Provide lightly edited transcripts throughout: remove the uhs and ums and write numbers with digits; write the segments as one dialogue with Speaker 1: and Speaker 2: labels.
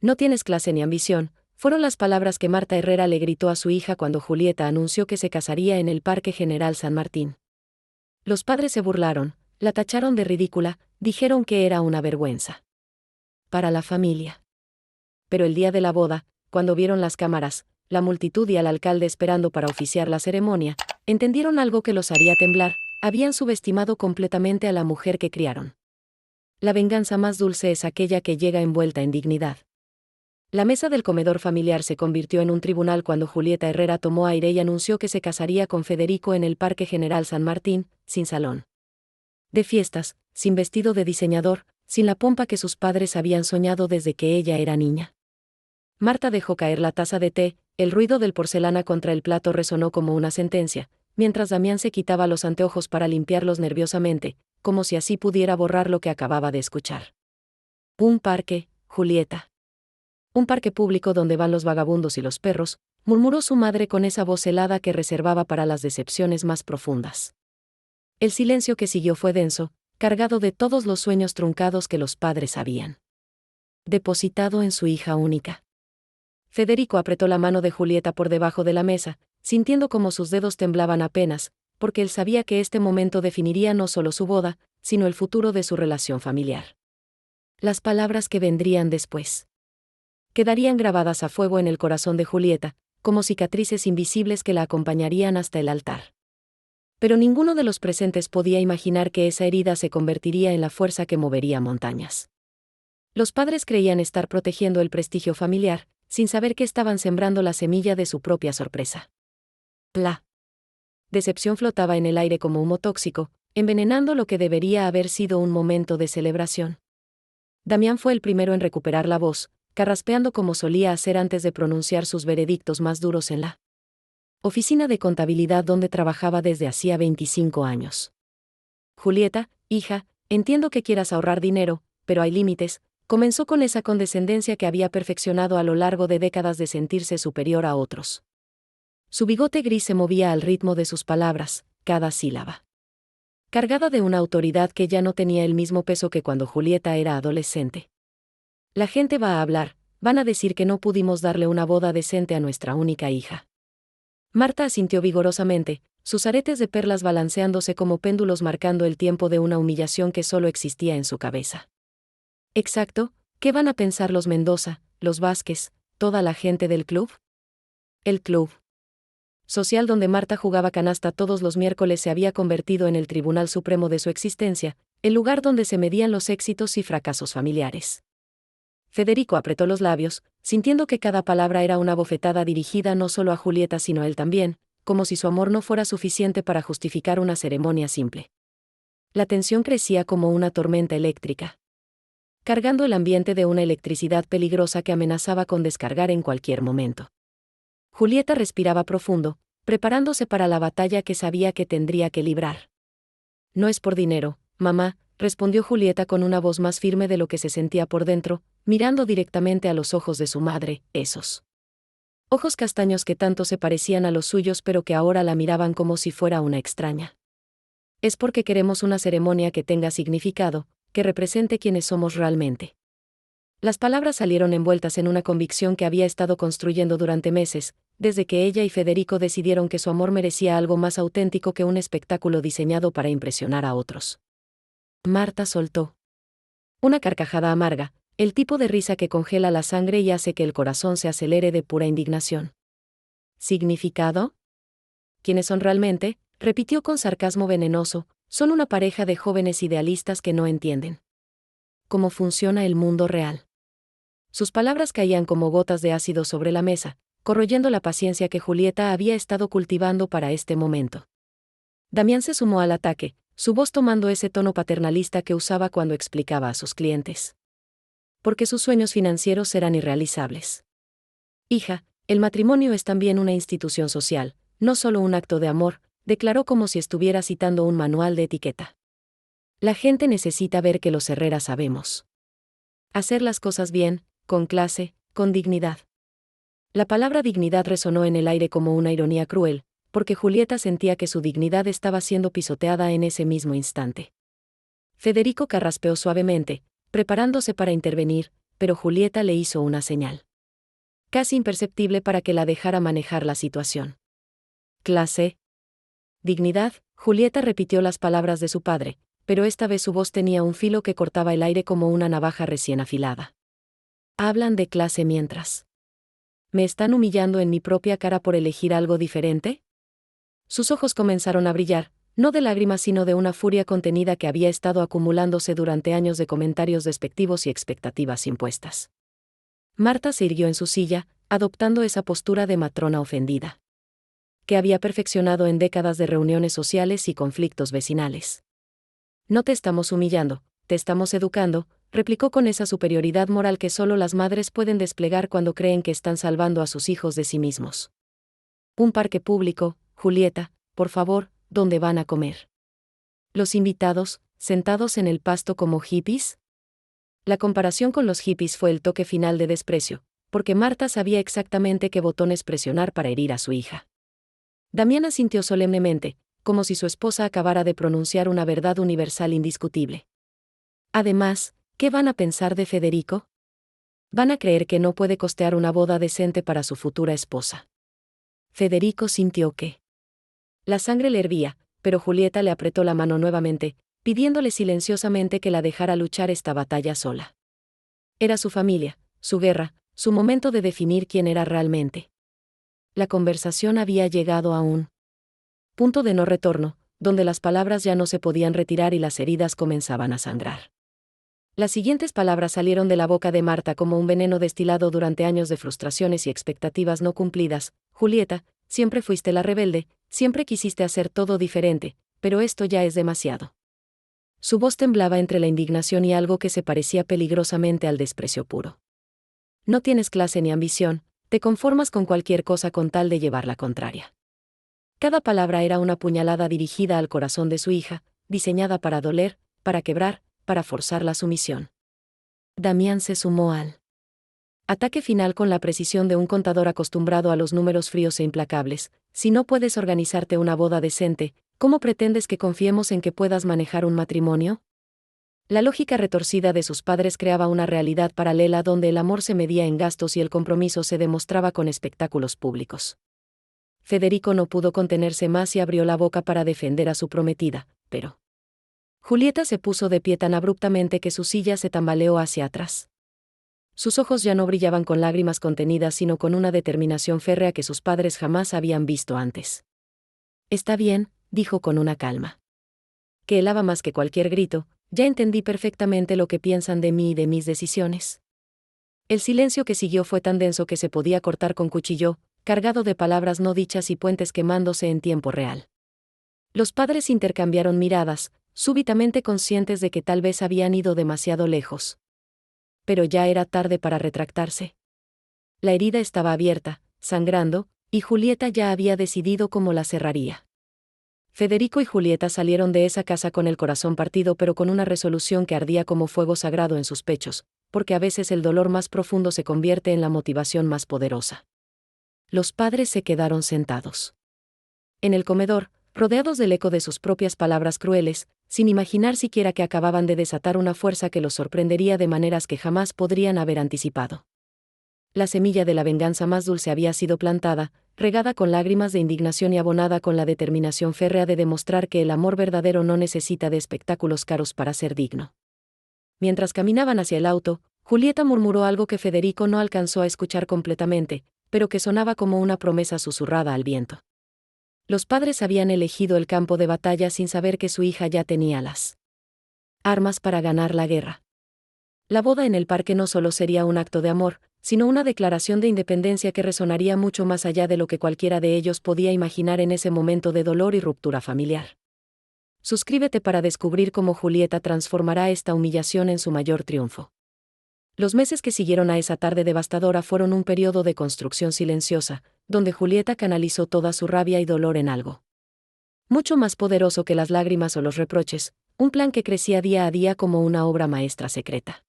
Speaker 1: No tienes clase ni ambición, fueron las palabras que Marta Herrera le gritó a su hija cuando Julieta anunció que se casaría en el Parque General San Martín. Los padres se burlaron, la tacharon de ridícula, dijeron que era una vergüenza para la familia. Pero el día de la boda, cuando vieron las cámaras, la multitud y al alcalde esperando para oficiar la ceremonia, entendieron algo que los haría temblar: habían subestimado completamente a la mujer que criaron. La venganza más dulce es aquella que llega envuelta en dignidad. La mesa del comedor familiar se convirtió en un tribunal cuando Julieta Herrera tomó aire y anunció que se casaría con Federico en el Parque General San Martín, sin salón de fiestas, sin vestido de diseñador, sin la pompa que sus padres habían soñado desde que ella era niña. Marta dejó caer la taza de té, el ruido del porcelana contra el plato resonó como una sentencia, mientras Damián se quitaba los anteojos para limpiarlos nerviosamente, como si así pudiera borrar lo que acababa de escuchar. Un parque, Julieta. Un parque público donde van los vagabundos y los perros, murmuró su madre con esa voz helada que reservaba para las decepciones más profundas. El silencio que siguió fue denso, cargado de todos los sueños truncados que los padres habían depositado en su hija única. Federico apretó la mano de Julieta por debajo de la mesa, sintiendo como sus dedos temblaban apenas, porque él sabía que este momento definiría no solo su boda, sino el futuro de su relación familiar. Las palabras que vendrían después quedarían grabadas a fuego en el corazón de Julieta, como cicatrices invisibles que la acompañarían hasta el altar. Pero ninguno de los presentes podía imaginar que esa herida se convertiría en la fuerza que movería montañas. Los padres creían estar protegiendo el prestigio familiar, sin saber que estaban sembrando la semilla de su propia sorpresa. La decepción flotaba en el aire como humo tóxico, envenenando lo que debería haber sido un momento de celebración. Damián fue el primero en recuperar la voz, carraspeando como solía hacer antes de pronunciar sus veredictos más duros en la oficina de contabilidad donde trabajaba desde hacía 25 años. Julieta, hija, entiendo que quieras ahorrar dinero, pero hay límites, comenzó con esa condescendencia que había perfeccionado a lo largo de décadas de sentirse superior a otros. Su bigote gris se movía al ritmo de sus palabras, cada sílaba cargada de una autoridad que ya no tenía el mismo peso que cuando Julieta era adolescente. La gente va a hablar, van a decir que no pudimos darle una boda decente a nuestra única hija. Marta asintió vigorosamente, sus aretes de perlas balanceándose como péndulos marcando el tiempo de una humillación que solo existía en su cabeza. Exacto, ¿qué van a pensar los Mendoza, los Vázquez, toda la gente del club? El club social donde Marta jugaba canasta todos los miércoles se había convertido en el tribunal supremo de su existencia, el lugar donde se medían los éxitos y fracasos familiares. Federico apretó los labios, sintiendo que cada palabra era una bofetada dirigida no solo a Julieta sino a él también, como si su amor no fuera suficiente para justificar una ceremonia simple. La tensión crecía como una tormenta eléctrica, cargando el ambiente de una electricidad peligrosa que amenazaba con descargar en cualquier momento. Julieta respiraba profundo, preparándose para la batalla que sabía que tendría que librar. No es por dinero, mamá, respondió Julieta con una voz más firme de lo que se sentía por dentro, mirando directamente a los ojos de su madre, esos ojos castaños que tanto se parecían a los suyos pero que ahora la miraban como si fuera una extraña. Es porque queremos una ceremonia que tenga significado, que represente quienes somos realmente. Las palabras salieron envueltas en una convicción que había estado construyendo durante meses, desde que ella y Federico decidieron que su amor merecía algo más auténtico que un espectáculo diseñado para impresionar a otros. Marta soltó una carcajada amarga, el tipo de risa que congela la sangre y hace que el corazón se acelere de pura indignación. ¿Significado? ¿Quiénes son realmente?, repitió con sarcasmo venenoso, son una pareja de jóvenes idealistas que no entienden cómo funciona el mundo real. Sus palabras caían como gotas de ácido sobre la mesa, corroyendo la paciencia que Julieta había estado cultivando para este momento. Damián se sumó al ataque, su voz tomando ese tono paternalista que usaba cuando explicaba a sus clientes. Porque sus sueños financieros eran irrealizables. Hija, el matrimonio es también una institución social, no solo un acto de amor, declaró como si estuviera citando un manual de etiqueta. La gente necesita ver que los Herrera sabemos hacer las cosas bien, con clase, con dignidad. La palabra dignidad resonó en el aire como una ironía cruel, porque Julieta sentía que su dignidad estaba siendo pisoteada en ese mismo instante. Federico carraspeó suavemente, preparándose para intervenir, pero Julieta le hizo una señal. Casi imperceptible para que la dejara manejar la situación. Clase. Dignidad, Julieta repitió las palabras de su padre, pero esta vez su voz tenía un filo que cortaba el aire como una navaja recién afilada. Hablan de clase mientras. ¿Me están humillando en mi propia cara por elegir algo diferente? Sus ojos comenzaron a brillar, no de lágrimas sino de una furia contenida que había estado acumulándose durante años de comentarios despectivos y expectativas impuestas. Marta se irguió en su silla, adoptando esa postura de matrona ofendida, que había perfeccionado en décadas de reuniones sociales y conflictos vecinales. No te estamos humillando, te estamos educando, replicó con esa superioridad moral que solo las madres pueden desplegar cuando creen que están salvando a sus hijos de sí mismos. Un parque público, Julieta, por favor, ¿dónde van a comer? ¿Los invitados, sentados en el pasto como hippies? La comparación con los hippies fue el toque final de desprecio, porque Marta sabía exactamente qué botones presionar para herir a su hija. Damián asintió solemnemente, como si su esposa acabara de pronunciar una verdad universal indiscutible. Además, ¿qué van a pensar de Federico? Van a creer que no puede costear una boda decente para su futura esposa. Federico sintió que la sangre le hervía, pero Julieta le apretó la mano nuevamente, pidiéndole silenciosamente que la dejara luchar esta batalla sola. Era su familia, su guerra, su momento de definir quién era realmente. La conversación había llegado a un punto de no retorno, donde las palabras ya no se podían retirar y las heridas comenzaban a sangrar. Las siguientes palabras salieron de la boca de Marta como un veneno destilado durante años de frustraciones y expectativas no cumplidas. Julieta, siempre fuiste la rebelde, siempre quisiste hacer todo diferente, pero esto ya es demasiado. Su voz temblaba entre la indignación y algo que se parecía peligrosamente al desprecio puro. No tienes clase ni ambición, te conformas con cualquier cosa con tal de llevar la contraria. Cada palabra era una puñalada dirigida al corazón de su hija, diseñada para doler, para quebrar, para forzar la sumisión. Damián se sumó al ataque final con la precisión de un contador acostumbrado a los números fríos e implacables. Si no puedes organizarte una boda decente, ¿cómo pretendes que confiemos en que puedas manejar un matrimonio? La lógica retorcida de sus padres creaba una realidad paralela donde el amor se medía en gastos y el compromiso se demostraba con espectáculos públicos. Federico no pudo contenerse más y abrió la boca para defender a su prometida, pero Julieta se puso de pie tan abruptamente que su silla se tambaleó hacia atrás. Sus ojos ya no brillaban con lágrimas contenidas sino con una determinación férrea que sus padres jamás habían visto antes. Está bien, dijo con una calma que helaba más que cualquier grito, ya entendí perfectamente lo que piensan de mí y de mis decisiones. El silencio que siguió fue tan denso que se podía cortar con cuchillo, cargado de palabras no dichas y puentes quemándose en tiempo real. Los padres intercambiaron miradas, súbitamente conscientes de que tal vez habían ido demasiado lejos. Pero ya era tarde para retractarse. La herida estaba abierta, sangrando, y Julieta ya había decidido cómo la cerraría. Federico y Julieta salieron de esa casa con el corazón partido pero con una resolución que ardía como fuego sagrado en sus pechos, porque a veces el dolor más profundo se convierte en la motivación más poderosa. Los padres se quedaron sentados en el comedor, rodeados del eco de sus propias palabras crueles, sin imaginar siquiera que acababan de desatar una fuerza que los sorprendería de maneras que jamás podrían haber anticipado. La semilla de la venganza más dulce había sido plantada, regada con lágrimas de indignación y abonada con la determinación férrea de demostrar que el amor verdadero no necesita de espectáculos caros para ser digno. Mientras caminaban hacia el auto, Julieta murmuró algo que Federico no alcanzó a escuchar completamente, pero que sonaba como una promesa susurrada al viento. Los padres habían elegido el campo de batalla sin saber que su hija ya tenía las armas para ganar la guerra. La boda en el parque no solo sería un acto de amor, sino una declaración de independencia que resonaría mucho más allá de lo que cualquiera de ellos podía imaginar en ese momento de dolor y ruptura familiar. Suscríbete para descubrir cómo Julieta transformará esta humillación en su mayor triunfo. Los meses que siguieron a esa tarde devastadora fueron un periodo de construcción silenciosa, donde Julieta canalizó toda su rabia y dolor en algo mucho más poderoso que las lágrimas o los reproches, un plan que crecía día a día como una obra maestra secreta.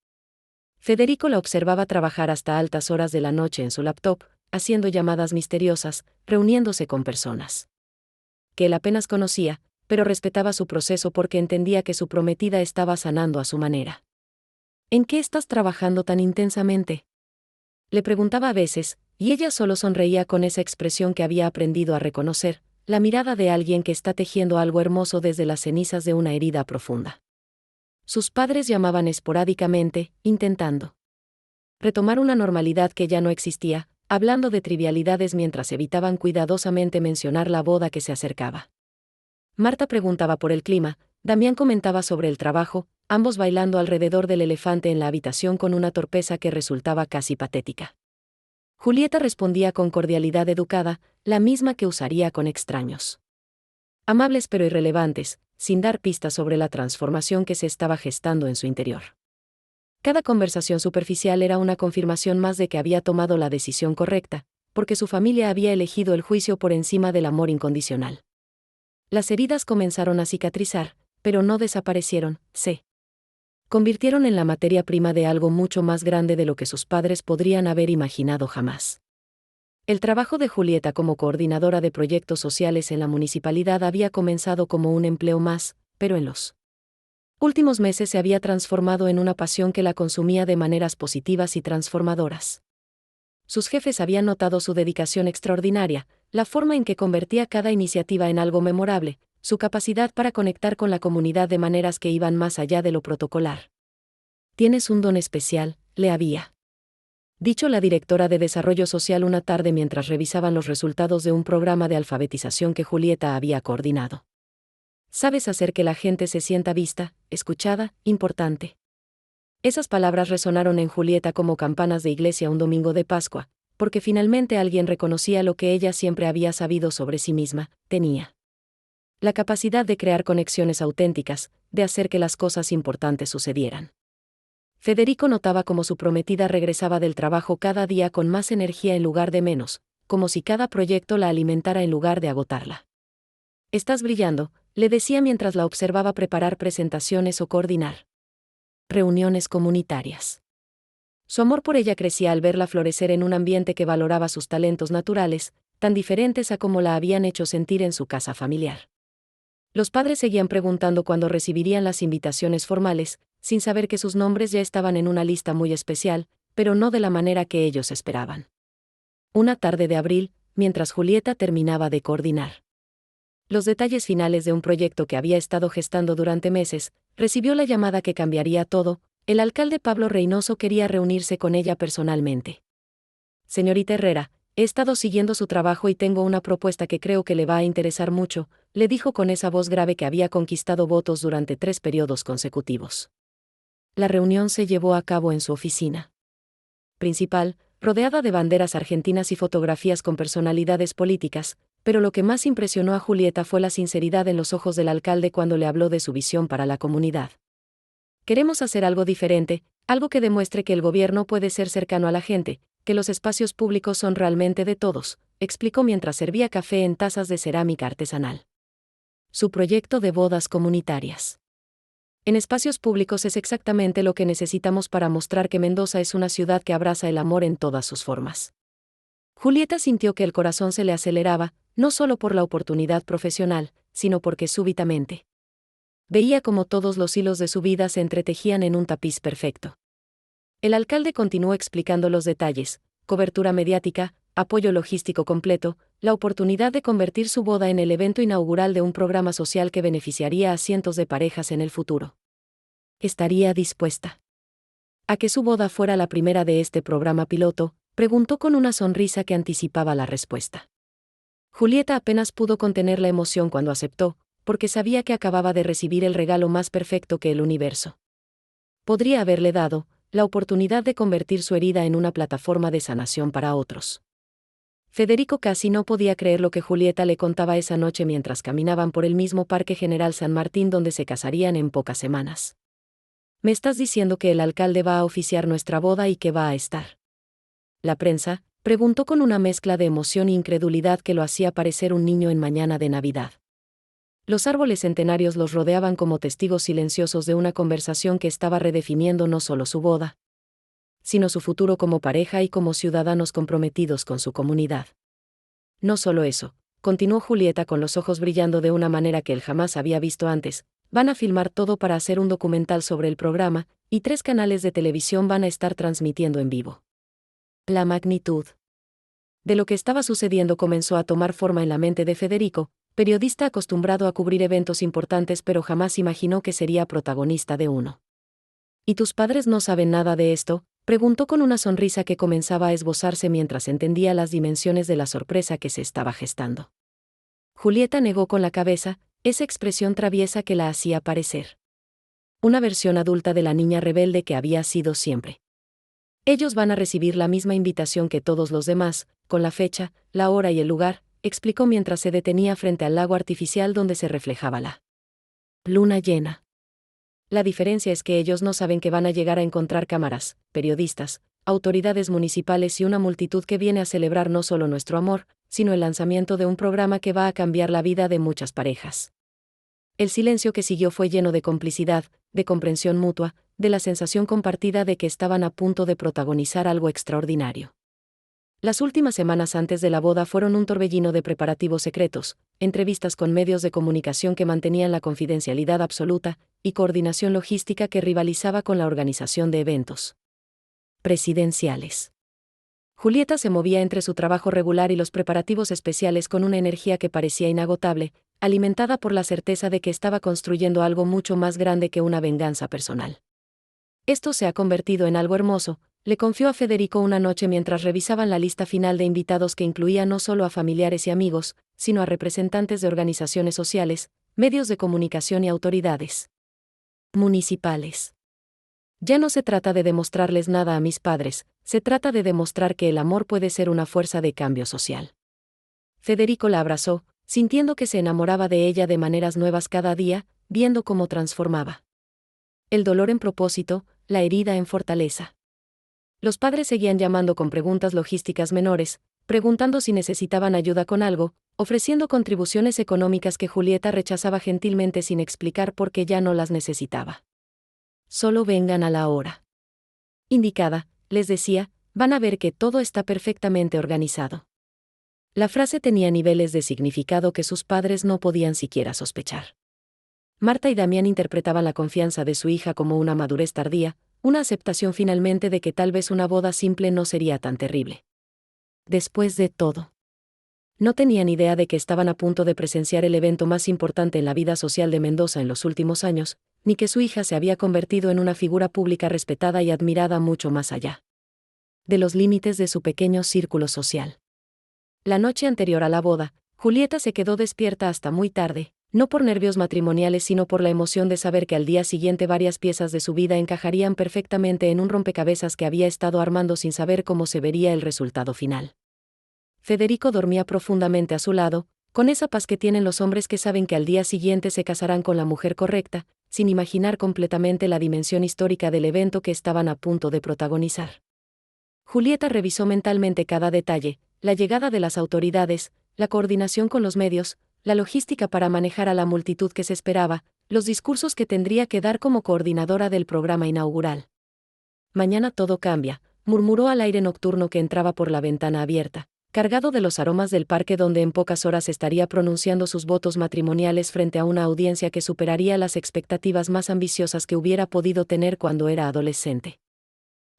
Speaker 1: Federico la observaba trabajar hasta altas horas de la noche en su laptop, haciendo llamadas misteriosas, reuniéndose con personas que él apenas conocía, pero respetaba su proceso porque entendía que su prometida estaba sanando a su manera. ¿En qué estás trabajando tan intensamente? Le preguntaba a veces, y ella solo sonreía con esa expresión que había aprendido a reconocer, la mirada de alguien que está tejiendo algo hermoso desde las cenizas de una herida profunda. Sus padres llamaban esporádicamente, intentando retomar una normalidad que ya no existía, hablando de trivialidades mientras evitaban cuidadosamente mencionar la boda que se acercaba. Marta preguntaba por el clima, Damián comentaba sobre el trabajo, ambos bailando alrededor del elefante en la habitación con una torpeza que resultaba casi patética. Julieta respondía con cordialidad educada, la misma que usaría con extraños. Amables pero irrelevantes, sin dar pistas sobre la transformación que se estaba gestando en su interior. Cada conversación superficial era una confirmación más de que había tomado la decisión correcta, porque su familia había elegido el juicio por encima del amor incondicional. Las heridas comenzaron a cicatrizar, pero no desaparecieron, se convirtieron en la materia prima de algo mucho más grande de lo que sus padres podrían haber imaginado jamás. El trabajo de Julieta como coordinadora de proyectos sociales en la municipalidad había comenzado como un empleo más, pero en los últimos meses se había transformado en una pasión que la consumía de maneras positivas y transformadoras. Sus jefes habían notado su dedicación extraordinaria, la forma en que convertía cada iniciativa en algo memorable, su capacidad para conectar con la comunidad de maneras que iban más allá de lo protocolar. «Tienes un don especial», le había dicho la directora de Desarrollo Social una tarde mientras revisaban los resultados de un programa de alfabetización que Julieta había coordinado. «Sabes hacer que la gente se sienta vista, escuchada, importante». Esas palabras resonaron en Julieta como campanas de iglesia un domingo de Pascua, porque finalmente alguien reconocía lo que ella siempre había sabido sobre sí misma, tenía la capacidad de crear conexiones auténticas, de hacer que las cosas importantes sucedieran. Federico notaba cómo su prometida regresaba del trabajo cada día con más energía en lugar de menos, como si cada proyecto la alimentara en lugar de agotarla. «Estás brillando», le decía mientras la observaba preparar presentaciones o coordinar reuniones comunitarias. Su amor por ella crecía al verla florecer en un ambiente que valoraba sus talentos naturales, tan diferentes a como la habían hecho sentir en su casa familiar. Los padres seguían preguntando cuándo recibirían las invitaciones formales, sin saber que sus nombres ya estaban en una lista muy especial, pero no de la manera que ellos esperaban. Una tarde de abril, mientras Julieta terminaba de coordinar los detalles finales de un proyecto que había estado gestando durante meses, recibió la llamada que cambiaría todo. El alcalde Pablo Reynoso quería reunirse con ella personalmente. «Señorita Herrera, he estado siguiendo su trabajo y tengo una propuesta que creo que le va a interesar mucho», le dijo con esa voz grave que había conquistado votos durante 3 periodos consecutivos. La reunión se llevó a cabo en su oficina principal, rodeada de banderas argentinas y fotografías con personalidades políticas, pero lo que más impresionó a Julieta fue la sinceridad en los ojos del alcalde cuando le habló de su visión para la comunidad. «Queremos hacer algo diferente, algo que demuestre que el gobierno puede ser cercano a la gente, que los espacios públicos son realmente de todos», explicó mientras servía café en tazas de cerámica artesanal. Su proyecto de bodas comunitarias en espacios públicos es exactamente lo que necesitamos para mostrar que Mendoza es una ciudad que abraza el amor en todas sus formas. Julieta sintió que el corazón se le aceleraba, no solo por la oportunidad profesional, sino porque súbitamente veía cómo todos los hilos de su vida se entretejían en un tapiz perfecto. El alcalde continuó explicando los detalles: cobertura mediática, apoyo logístico completo, la oportunidad de convertir su boda en el evento inaugural de un programa social que beneficiaría a cientos de parejas en el futuro. ¿Estaría dispuesta a que su boda fuera la primera de este programa piloto?, preguntó con una sonrisa que anticipaba la respuesta. Julieta apenas pudo contener la emoción cuando aceptó, porque sabía que acababa de recibir el regalo más perfecto que el universo podría haberle dado, la oportunidad de convertir su herida en una plataforma de sanación para otros. Federico casi no podía creer lo que Julieta le contaba esa noche mientras caminaban por el mismo Parque General San Martín donde se casarían en pocas semanas. «¿Me estás diciendo que el alcalde va a oficiar nuestra boda y que va a estar la prensa?», preguntó con una mezcla de emoción e incredulidad que lo hacía parecer un niño en mañana de Navidad. Los árboles centenarios los rodeaban como testigos silenciosos de una conversación que estaba redefiniendo no solo su boda, sino su futuro como pareja y como ciudadanos comprometidos con su comunidad. «No solo eso», continuó Julieta con los ojos brillando de una manera que él jamás había visto antes, «van a filmar todo para hacer un documental sobre el programa, y 3 canales de televisión van a estar transmitiendo en vivo. La magnitud de lo que estaba sucediendo comenzó a tomar forma en la mente de Federico, periodista acostumbrado a cubrir eventos importantes pero jamás imaginó que sería protagonista de uno. ¿Y tus padres no saben nada de esto?, preguntó con una sonrisa que comenzaba a esbozarse mientras entendía las dimensiones de la sorpresa que se estaba gestando. Julieta negó con la cabeza, esa expresión traviesa que la hacía parecer una versión adulta de la niña rebelde que había sido siempre. Ellos van a recibir la misma invitación que todos los demás, con la fecha, la hora y el lugar, explicó mientras se detenía frente al lago artificial donde se reflejaba la luna llena. La diferencia es que ellos no saben que van a llegar a encontrar cámaras, periodistas, autoridades municipales y una multitud que viene a celebrar no solo nuestro amor, sino el lanzamiento de un programa que va a cambiar la vida de muchas parejas. El silencio que siguió fue lleno de complicidad, de comprensión mutua, de la sensación compartida de que estaban a punto de protagonizar algo extraordinario. Las últimas semanas antes de la boda fueron un torbellino de preparativos secretos, entrevistas con medios de comunicación que mantenían la confidencialidad absoluta, y coordinación logística que rivalizaba con la organización de eventos presidenciales. Julieta se movía entre su trabajo regular y los preparativos especiales con una energía que parecía inagotable, alimentada por la certeza de que estaba construyendo algo mucho más grande que una venganza personal. Esto se ha convertido en algo hermoso, le confió a Federico una noche mientras revisaban la lista final de invitados que incluía no solo a familiares y amigos, sino a representantes de organizaciones sociales, medios de comunicación y autoridades municipales. Ya no se trata de demostrarles nada a mis padres, se trata de demostrar que el amor puede ser una fuerza de cambio social. Federico la abrazó, sintiendo que se enamoraba de ella de maneras nuevas cada día, viendo cómo transformaba el dolor en propósito, la herida en fortaleza. Los padres seguían llamando con preguntas logísticas menores, preguntando si necesitaban ayuda con algo, ofreciendo contribuciones económicas que Julieta rechazaba gentilmente sin explicar por qué ya no las necesitaba. Solo vengan a la hora indicada, les decía, van a ver que todo está perfectamente organizado. La frase tenía niveles de significado que sus padres no podían siquiera sospechar. Marta y Damián interpretaban la confianza de su hija como una madurez tardía, una aceptación finalmente de que tal vez una boda simple no sería tan terrible. Después de todo, no tenían idea de que estaban a punto de presenciar el evento más importante en la vida social de Mendoza en los últimos años, ni que su hija se había convertido en una figura pública respetada y admirada mucho más allá de los límites de su pequeño círculo social. La noche anterior a la boda, Julieta se quedó despierta hasta muy tarde, no por nervios matrimoniales sino por la emoción de saber que al día siguiente varias piezas de su vida encajarían perfectamente en un rompecabezas que había estado armando sin saber cómo se vería el resultado final. Federico dormía profundamente a su lado, con esa paz que tienen los hombres que saben que al día siguiente se casarán con la mujer correcta, sin imaginar completamente la dimensión histórica del evento que estaban a punto de protagonizar. Julieta revisó mentalmente cada detalle, la llegada de las autoridades, la coordinación con los medios, la logística para manejar a la multitud que se esperaba, los discursos que tendría que dar como coordinadora del programa inaugural. Mañana todo cambia, murmuró al aire nocturno que entraba por la ventana abierta, cargado de los aromas del parque donde en pocas horas estaría pronunciando sus votos matrimoniales frente a una audiencia que superaría las expectativas más ambiciosas que hubiera podido tener cuando era adolescente.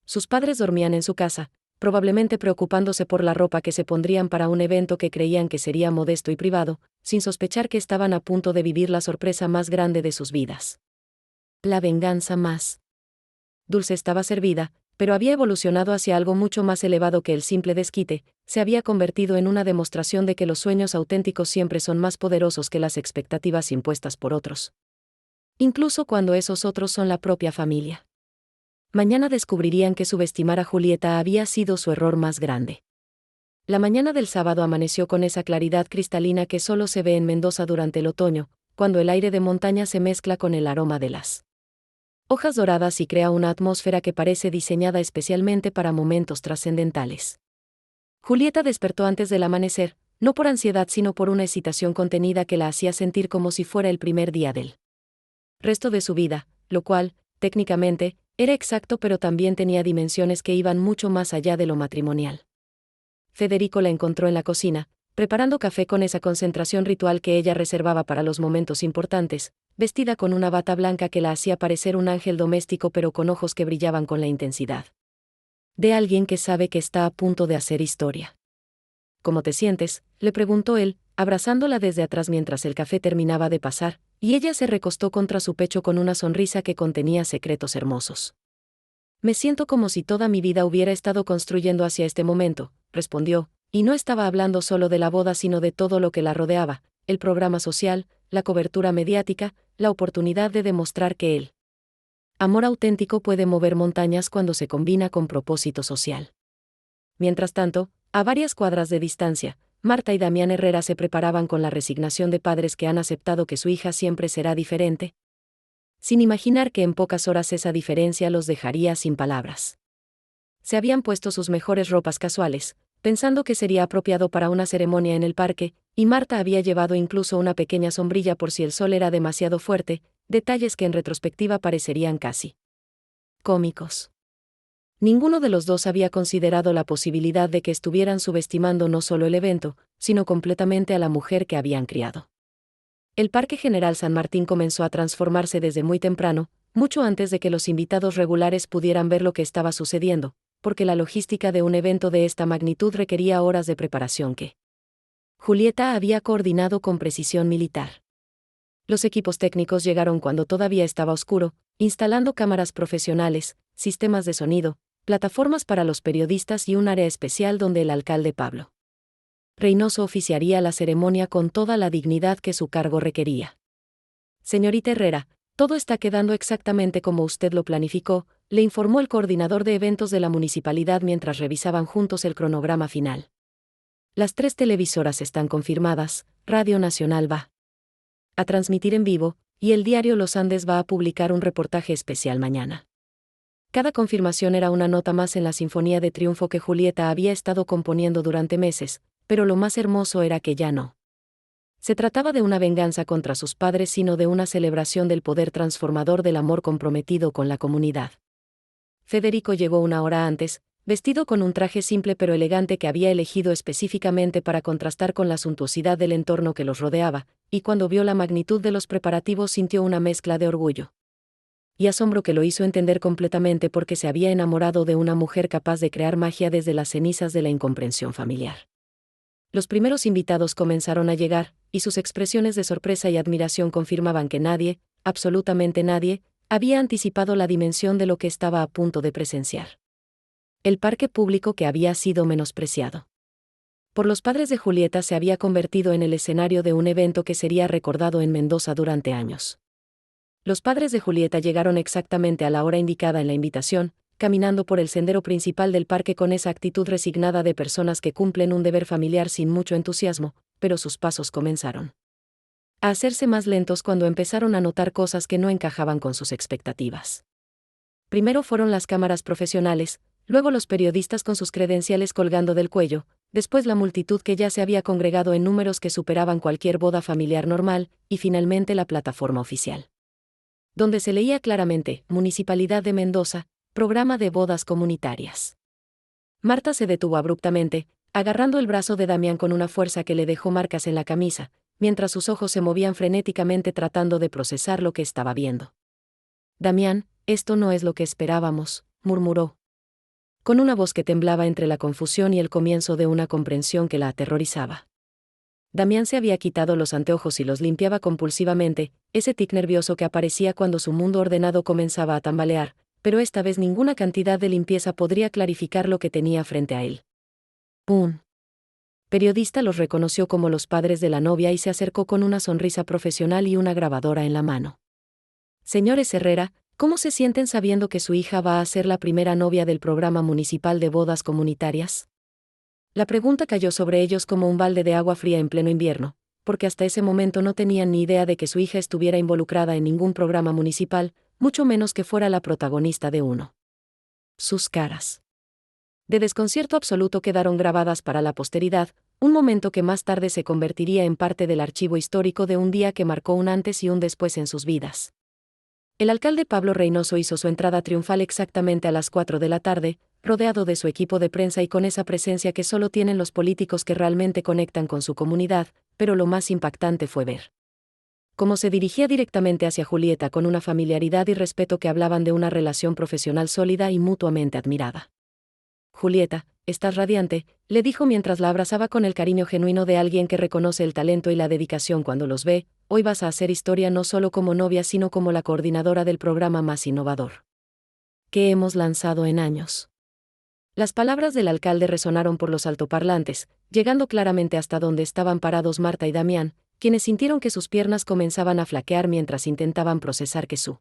Speaker 1: Sus padres dormían en su casa, probablemente preocupándose por la ropa que se pondrían para un evento que creían que sería modesto y privado, sin sospechar que estaban a punto de vivir la sorpresa más grande de sus vidas. La venganza más dulce estaba servida, pero había evolucionado hacia algo mucho más elevado que el simple desquite, se había convertido en una demostración de que los sueños auténticos siempre son más poderosos que las expectativas impuestas por otros. Incluso cuando esos otros son la propia familia. Mañana descubrirían que subestimar a Julieta había sido su error más grande. La mañana del sábado amaneció con esa claridad cristalina que solo se ve en Mendoza durante el otoño, cuando el aire de montaña se mezcla con el aroma de las hojas doradas y crea una atmósfera que parece diseñada especialmente para momentos trascendentales. Julieta despertó antes del amanecer, no por ansiedad sino por una excitación contenida que la hacía sentir como si fuera el primer día del resto de su vida, lo cual, técnicamente, era exacto pero también tenía dimensiones que iban mucho más allá de lo matrimonial. Federico la encontró en la cocina, preparando café con esa concentración ritual que ella reservaba para los momentos importantes, vestida con una bata blanca que la hacía parecer un ángel doméstico pero con ojos que brillaban con la intensidad de alguien que sabe que está a punto de hacer historia. ¿Cómo te sientes?, le preguntó él, abrazándola desde atrás mientras el café terminaba de pasar, y ella se recostó contra su pecho con una sonrisa que contenía secretos hermosos. Me siento como si toda mi vida hubiera estado construyendo hacia este momento, respondió, y no estaba hablando solo de la boda sino de todo lo que la rodeaba, el programa social, la cobertura mediática, la oportunidad de demostrar que el amor auténtico puede mover montañas cuando se combina con propósito social. Mientras tanto, a varias cuadras de distancia, Marta y Damián Herrera se preparaban con la resignación de padres que han aceptado que su hija siempre será diferente, sin imaginar que en pocas horas esa diferencia los dejaría sin palabras. Se habían puesto sus mejores ropas casuales, pensando que sería apropiado para una ceremonia en el parque, y Marta había llevado incluso una pequeña sombrilla por si el sol era demasiado fuerte, detalles que en retrospectiva parecerían casi cómicos. Ninguno de los dos había considerado la posibilidad de que estuvieran subestimando no solo el evento, sino completamente a la mujer que habían criado. El Parque General San Martín comenzó a transformarse desde muy temprano, mucho antes de que los invitados regulares pudieran ver lo que estaba sucediendo, porque la logística de un evento de esta magnitud requería horas de preparación que Julieta había coordinado con precisión militar. Los equipos técnicos llegaron cuando todavía estaba oscuro, instalando cámaras profesionales, sistemas de sonido, plataformas para los periodistas y un área especial donde el alcalde Pablo Reynoso oficiaría la ceremonia con toda la dignidad que su cargo requería. Señorita Herrera, todo está quedando exactamente como usted lo planificó, le informó el coordinador de eventos de la municipalidad mientras revisaban juntos el cronograma final. Las 3 televisoras están confirmadas, Radio Nacional va a transmitir en vivo, y el diario Los Andes va a publicar un reportaje especial mañana. Cada confirmación era una nota más en la sinfonía de triunfo que Julieta había estado componiendo durante meses, pero lo más hermoso era que ya no se trataba de una venganza contra sus padres sino de una celebración del poder transformador del amor comprometido con la comunidad. Federico llegó una hora antes, vestido con un traje simple pero elegante que había elegido específicamente para contrastar con la suntuosidad del entorno que los rodeaba, y cuando vio la magnitud de los preparativos sintió una mezcla de orgullo y asombro que lo hizo entender completamente porque se había enamorado de una mujer capaz de crear magia desde las cenizas de la incomprensión familiar. Los primeros invitados comenzaron a llegar, y sus expresiones de sorpresa y admiración confirmaban que nadie, absolutamente nadie, había anticipado la dimensión de lo que estaba a punto de presenciar. El parque público que había sido menospreciado por los padres de Julieta se había convertido en el escenario de un evento que sería recordado en Mendoza durante años. Los padres de Julieta llegaron exactamente a la hora indicada en la invitación, caminando por el sendero principal del parque con esa actitud resignada de personas que cumplen un deber familiar sin mucho entusiasmo, pero sus pasos comenzaron a hacerse más lentos cuando empezaron a notar cosas que no encajaban con sus expectativas. Primero fueron las cámaras profesionales, luego los periodistas con sus credenciales colgando del cuello, después la multitud que ya se había congregado en números que superaban cualquier boda familiar normal, y finalmente la plataforma oficial, donde se leía claramente, Municipalidad de Mendoza, Programa de Bodas Comunitarias. Marta se detuvo abruptamente, agarrando el brazo de Damián con una fuerza que le dejó marcas en la camisa, mientras sus ojos se movían frenéticamente tratando de procesar lo que estaba viendo. Damián, esto no es lo que esperábamos, murmuró, con una voz que temblaba entre la confusión y el comienzo de una comprensión que la aterrorizaba. Damián se había quitado los anteojos y los limpiaba compulsivamente, ese tic nervioso que aparecía cuando su mundo ordenado comenzaba a tambalear, pero esta vez ninguna cantidad de limpieza podría clarificar lo que tenía frente a él. Un periodista los reconoció como los padres de la novia y se acercó con una sonrisa profesional y una grabadora en la mano. Señores Herrera, ¿cómo se sienten sabiendo que su hija va a ser la primera novia del programa municipal de bodas comunitarias? La pregunta cayó sobre ellos como un balde de agua fría en pleno invierno, porque hasta ese momento no tenían ni idea de que su hija estuviera involucrada en ningún programa municipal, mucho menos que fuera la protagonista de uno. Sus caras de desconcierto absoluto quedaron grabadas para la posteridad, un momento que más tarde se convertiría en parte del archivo histórico de un día que marcó un antes y un después en sus vidas. El alcalde Pablo Reynoso hizo su entrada triunfal exactamente a las 4 de la tarde, rodeado de su equipo de prensa y con esa presencia que solo tienen los políticos que realmente conectan con su comunidad, pero lo más impactante fue ver como se dirigía directamente hacia Julieta con una familiaridad y respeto que hablaban de una relación profesional sólida y mutuamente admirada. Julieta, estás radiante, le dijo mientras la abrazaba con el cariño genuino de alguien que reconoce el talento y la dedicación cuando los ve. Hoy vas a hacer historia no solo como novia sino como la coordinadora del programa más innovador que hemos lanzado en años. Las palabras del alcalde resonaron por los altoparlantes, llegando claramente hasta donde estaban parados Marta y Damián, quienes sintieron que sus piernas comenzaban a flaquear mientras intentaban procesar que su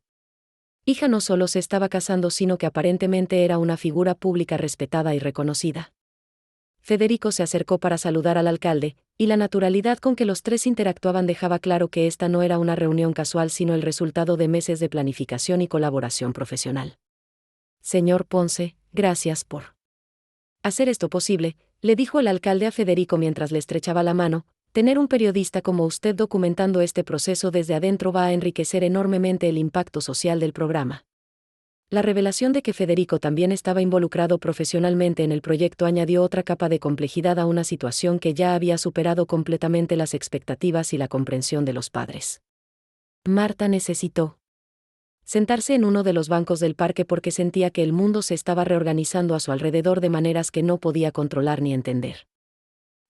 Speaker 1: hija no solo se estaba casando sino que aparentemente era una figura pública respetada y reconocida. Federico se acercó para saludar al alcalde, y la naturalidad con que los tres interactuaban dejaba claro que esta no era una reunión casual sino el resultado de meses de planificación y colaboración profesional. Señor Ponce, gracias por hacer esto posible, le dijo el alcalde a Federico mientras le estrechaba la mano. Tener un periodista como usted documentando este proceso desde adentro va a enriquecer enormemente el impacto social del programa. La revelación de que Federico también estaba involucrado profesionalmente en el proyecto añadió otra capa de complejidad a una situación que ya había superado completamente las expectativas y la comprensión de los padres. Marta necesitó sentarse en uno de los bancos del parque porque sentía que el mundo se estaba reorganizando a su alrededor de maneras que no podía controlar ni entender.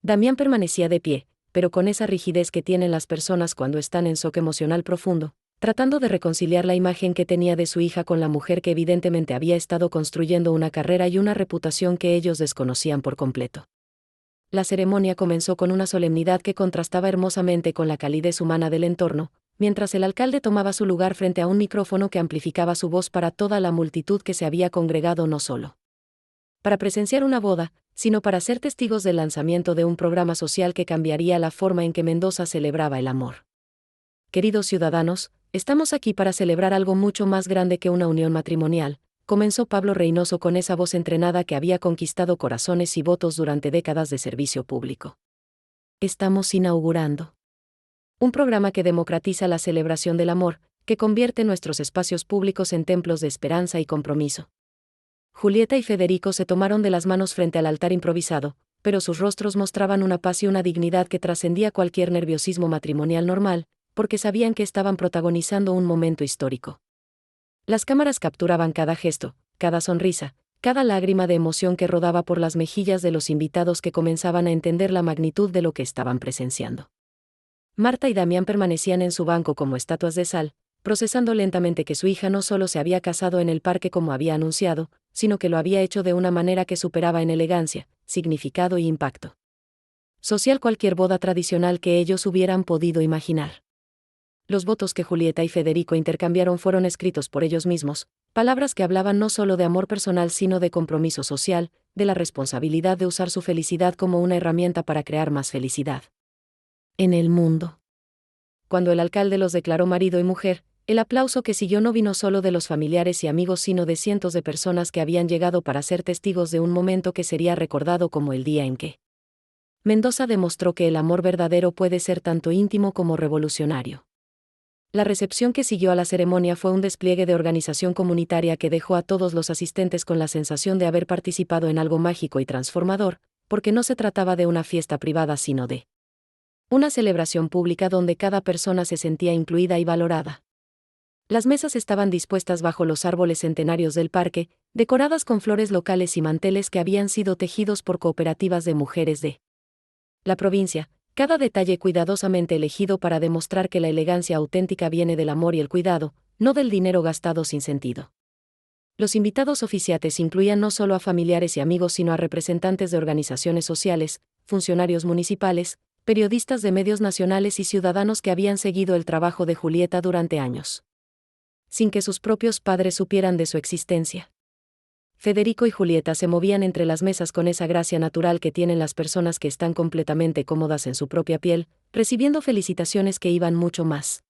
Speaker 1: Damián permanecía de pie, pero con esa rigidez que tienen las personas cuando están en shock emocional profundo, tratando de reconciliar la imagen que tenía de su hija con la mujer que evidentemente había estado construyendo una carrera y una reputación que ellos desconocían por completo. La ceremonia comenzó con una solemnidad que contrastaba hermosamente con la calidez humana del entorno, mientras el alcalde tomaba su lugar frente a un micrófono que amplificaba su voz para toda la multitud que se había congregado no solo para presenciar una boda, sino para ser testigos del lanzamiento de un programa social que cambiaría la forma en que Mendoza celebraba el amor. Queridos ciudadanos, estamos aquí para celebrar algo mucho más grande que una unión matrimonial, comenzó Pablo Reynoso con esa voz entrenada que había conquistado corazones y votos durante décadas de servicio público. Estamos inaugurando un programa que democratiza la celebración del amor, que convierte nuestros espacios públicos en templos de esperanza y compromiso. Julieta y Federico se tomaron de las manos frente al altar improvisado, pero sus rostros mostraban una paz y una dignidad que trascendía cualquier nerviosismo matrimonial normal, porque sabían que estaban protagonizando un momento histórico. Las cámaras capturaban cada gesto, cada sonrisa, cada lágrima de emoción que rodaba por las mejillas de los invitados que comenzaban a entender la magnitud de lo que estaban presenciando. Marta y Damián permanecían en su banco como estatuas de sal, procesando lentamente que su hija no solo se había casado en el parque como había anunciado, sino que lo había hecho de una manera que superaba en elegancia, significado y impacto social cualquier boda tradicional que ellos hubieran podido imaginar. Los votos que Julieta y Federico intercambiaron fueron escritos por ellos mismos, palabras que hablaban no solo de amor personal sino de compromiso social, de la responsabilidad de usar su felicidad como una herramienta para crear más felicidad en el mundo. Cuando el alcalde los declaró marido y mujer, el aplauso que siguió no vino solo de los familiares y amigos sino de cientos de personas que habían llegado para ser testigos de un momento que sería recordado como el día en que Mendoza demostró que el amor verdadero puede ser tanto íntimo como revolucionario. La recepción que siguió a la ceremonia fue un despliegue de organización comunitaria que dejó a todos los asistentes con la sensación de haber participado en algo mágico y transformador, porque no se trataba de una fiesta privada sino de una celebración pública donde cada persona se sentía incluida y valorada. Las mesas estaban dispuestas bajo los árboles centenarios del parque, decoradas con flores locales y manteles que habían sido tejidos por cooperativas de mujeres de la provincia, cada detalle cuidadosamente elegido para demostrar que la elegancia auténtica viene del amor y el cuidado, no del dinero gastado sin sentido. Los invitados oficiantes incluían no solo a familiares y amigos sino a representantes de organizaciones sociales, funcionarios municipales, periodistas de medios nacionales y ciudadanos que habían seguido el trabajo de Julieta durante años, sin que sus propios padres supieran de su existencia. Federico y Julieta se movían entre las mesas con esa gracia natural que tienen las personas que están completamente cómodas en su propia piel, recibiendo felicitaciones que iban mucho más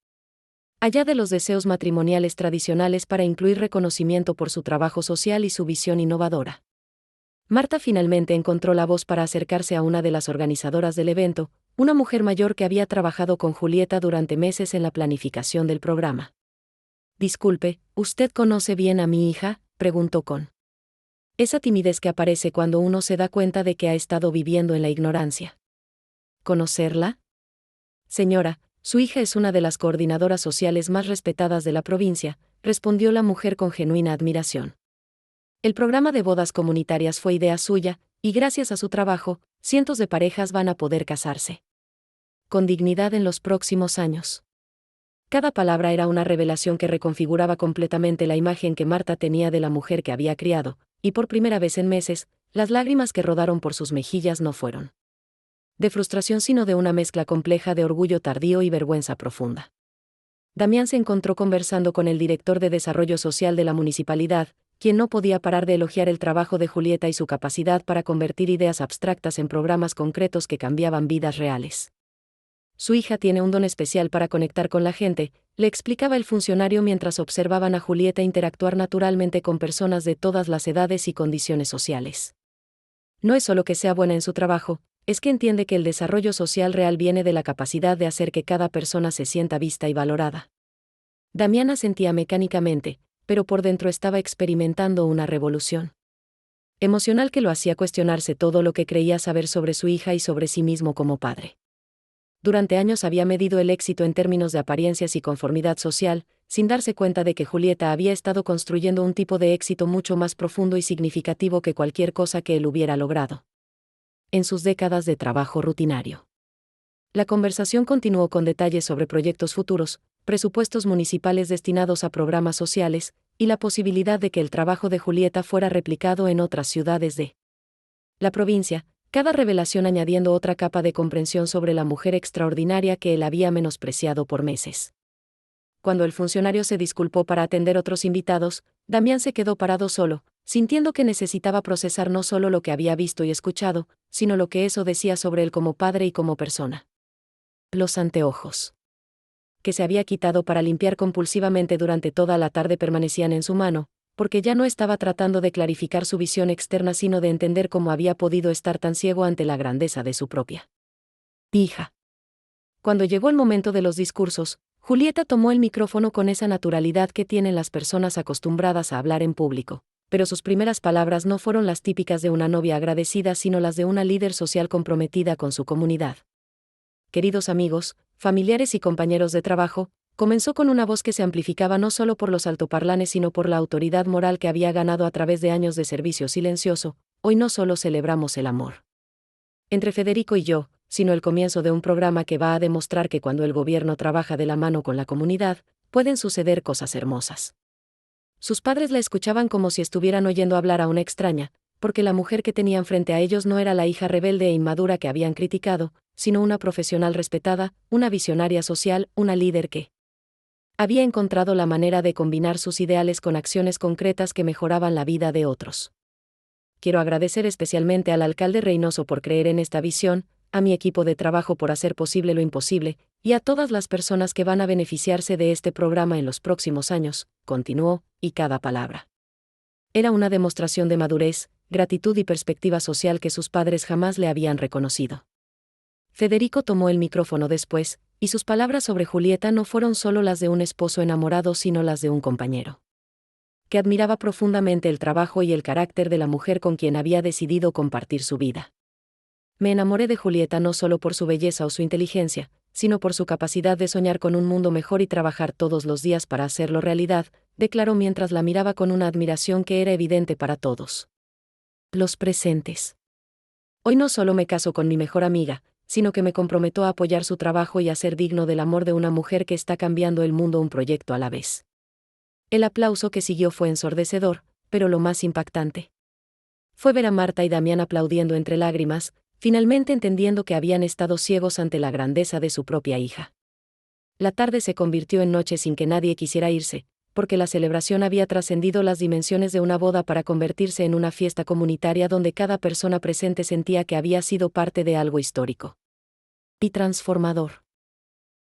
Speaker 1: allá de los deseos matrimoniales tradicionales para incluir reconocimiento por su trabajo social y su visión innovadora. Marta finalmente encontró la voz para acercarse a una de las organizadoras del evento, una mujer mayor que había trabajado con Julieta durante meses en la planificación del programa. «Disculpe, ¿usted conoce bien a mi hija?», preguntó con esa timidez que aparece cuando uno se da cuenta de que ha estado viviendo en la ignorancia. «¿Conocerla?». «Señora, Su hija es una de las coordinadoras sociales más respetadas de la provincia, respondió la mujer con genuina admiración. El programa de bodas comunitarias fue idea suya, y gracias a su trabajo, cientos de parejas van a poder casarse con dignidad en los próximos años. Cada palabra era una revelación que reconfiguraba completamente la imagen que Marta tenía de la mujer que había criado, y por primera vez en meses, las lágrimas que rodaron por sus mejillas no fueron de frustración sino de una mezcla compleja de orgullo tardío y vergüenza profunda. Damián se encontró conversando con el director de Desarrollo Social de la municipalidad, quien no podía parar de elogiar el trabajo de Julieta y su capacidad para convertir ideas abstractas en programas concretos que cambiaban vidas reales. Su hija tiene un don especial para conectar con la gente, le explicaba el funcionario mientras observaban a Julieta interactuar naturalmente con personas de todas las edades y condiciones sociales. No es solo que sea buena en su trabajo, es que entiende que el desarrollo social real viene de la capacidad de hacer que cada persona se sienta vista y valorada. Damián asentía mecánicamente, pero por dentro estaba experimentando una revolución emocional que lo hacía cuestionarse todo lo que creía saber sobre su hija y sobre sí mismo como padre. Durante años había medido el éxito en términos de apariencias y conformidad social, sin darse cuenta de que Julieta había estado construyendo un tipo de éxito mucho más profundo y significativo que cualquier cosa que él hubiera logrado en sus décadas de trabajo rutinario. La conversación continuó con detalles sobre proyectos futuros, presupuestos municipales destinados a programas sociales, y la posibilidad de que el trabajo de Julieta fuera replicado en otras ciudades de la provincia, cada revelación añadiendo otra capa de comprensión sobre la mujer extraordinaria que él había menospreciado por meses. Cuando el funcionario se disculpó para atender otros invitados, Damián se quedó parado solo, sintiendo que necesitaba procesar no solo lo que había visto y escuchado, sino lo que eso decía sobre él como padre y como persona. Los anteojos que se había quitado para limpiar compulsivamente durante toda la tarde permanecían en su mano, porque ya no estaba tratando de clarificar su visión externa sino de entender cómo había podido estar tan ciego ante la grandeza de su propia hija. Cuando llegó el momento de los discursos, Julieta tomó el micrófono con esa naturalidad que tienen las personas acostumbradas a hablar en público, pero sus primeras palabras no fueron las típicas de una novia agradecida sino las de una líder social comprometida con su comunidad. Queridos amigos, familiares y compañeros de trabajo, comenzó con una voz que se amplificaba no solo por los altoparlanes sino por la autoridad moral que había ganado a través de años de servicio silencioso. Hoy no solo celebramos el amor entre Federico y yo, sino el comienzo de un programa que va a demostrar que cuando el gobierno trabaja de la mano con la comunidad, pueden suceder cosas hermosas. Sus padres la escuchaban como si estuvieran oyendo hablar a una extraña, porque la mujer que tenían frente a ellos no era la hija rebelde e inmadura que habían criticado, sino una profesional respetada, una visionaria social, una líder que había encontrado la manera de combinar sus ideales con acciones concretas que mejoraban la vida de otros. Quiero agradecer especialmente al alcalde Reynoso por creer en esta visión, a mi equipo de trabajo por hacer posible lo imposible, y a todas las personas que van a beneficiarse de este programa en los próximos años, continuó, y cada palabra era una demostración de madurez, gratitud y perspectiva social que sus padres jamás le habían reconocido. Federico tomó el micrófono después, y sus palabras sobre Julieta no fueron solo las de un esposo enamorado sino las de un compañero que admiraba profundamente el trabajo y el carácter de la mujer con quien había decidido compartir su vida. Me enamoré de Julieta no solo por su belleza o su inteligencia, sino por su capacidad de soñar con un mundo mejor y trabajar todos los días para hacerlo realidad, declaró mientras la miraba con una admiración que era evidente para todos los presentes. Hoy no solo me caso con mi mejor amiga, sino que me comprometo a apoyar su trabajo y a ser digno del amor de una mujer que está cambiando el mundo un proyecto a la vez. El aplauso que siguió fue ensordecedor, pero lo más impactante fue ver a Marta y Damián aplaudiendo entre lágrimas, finalmente entendiendo que habían estado ciegos ante la grandeza de su propia hija. La tarde se convirtió en noche sin que nadie quisiera irse, porque la celebración había trascendido las dimensiones de una boda para convertirse en una fiesta comunitaria donde cada persona presente sentía que había sido parte de algo histórico y transformador.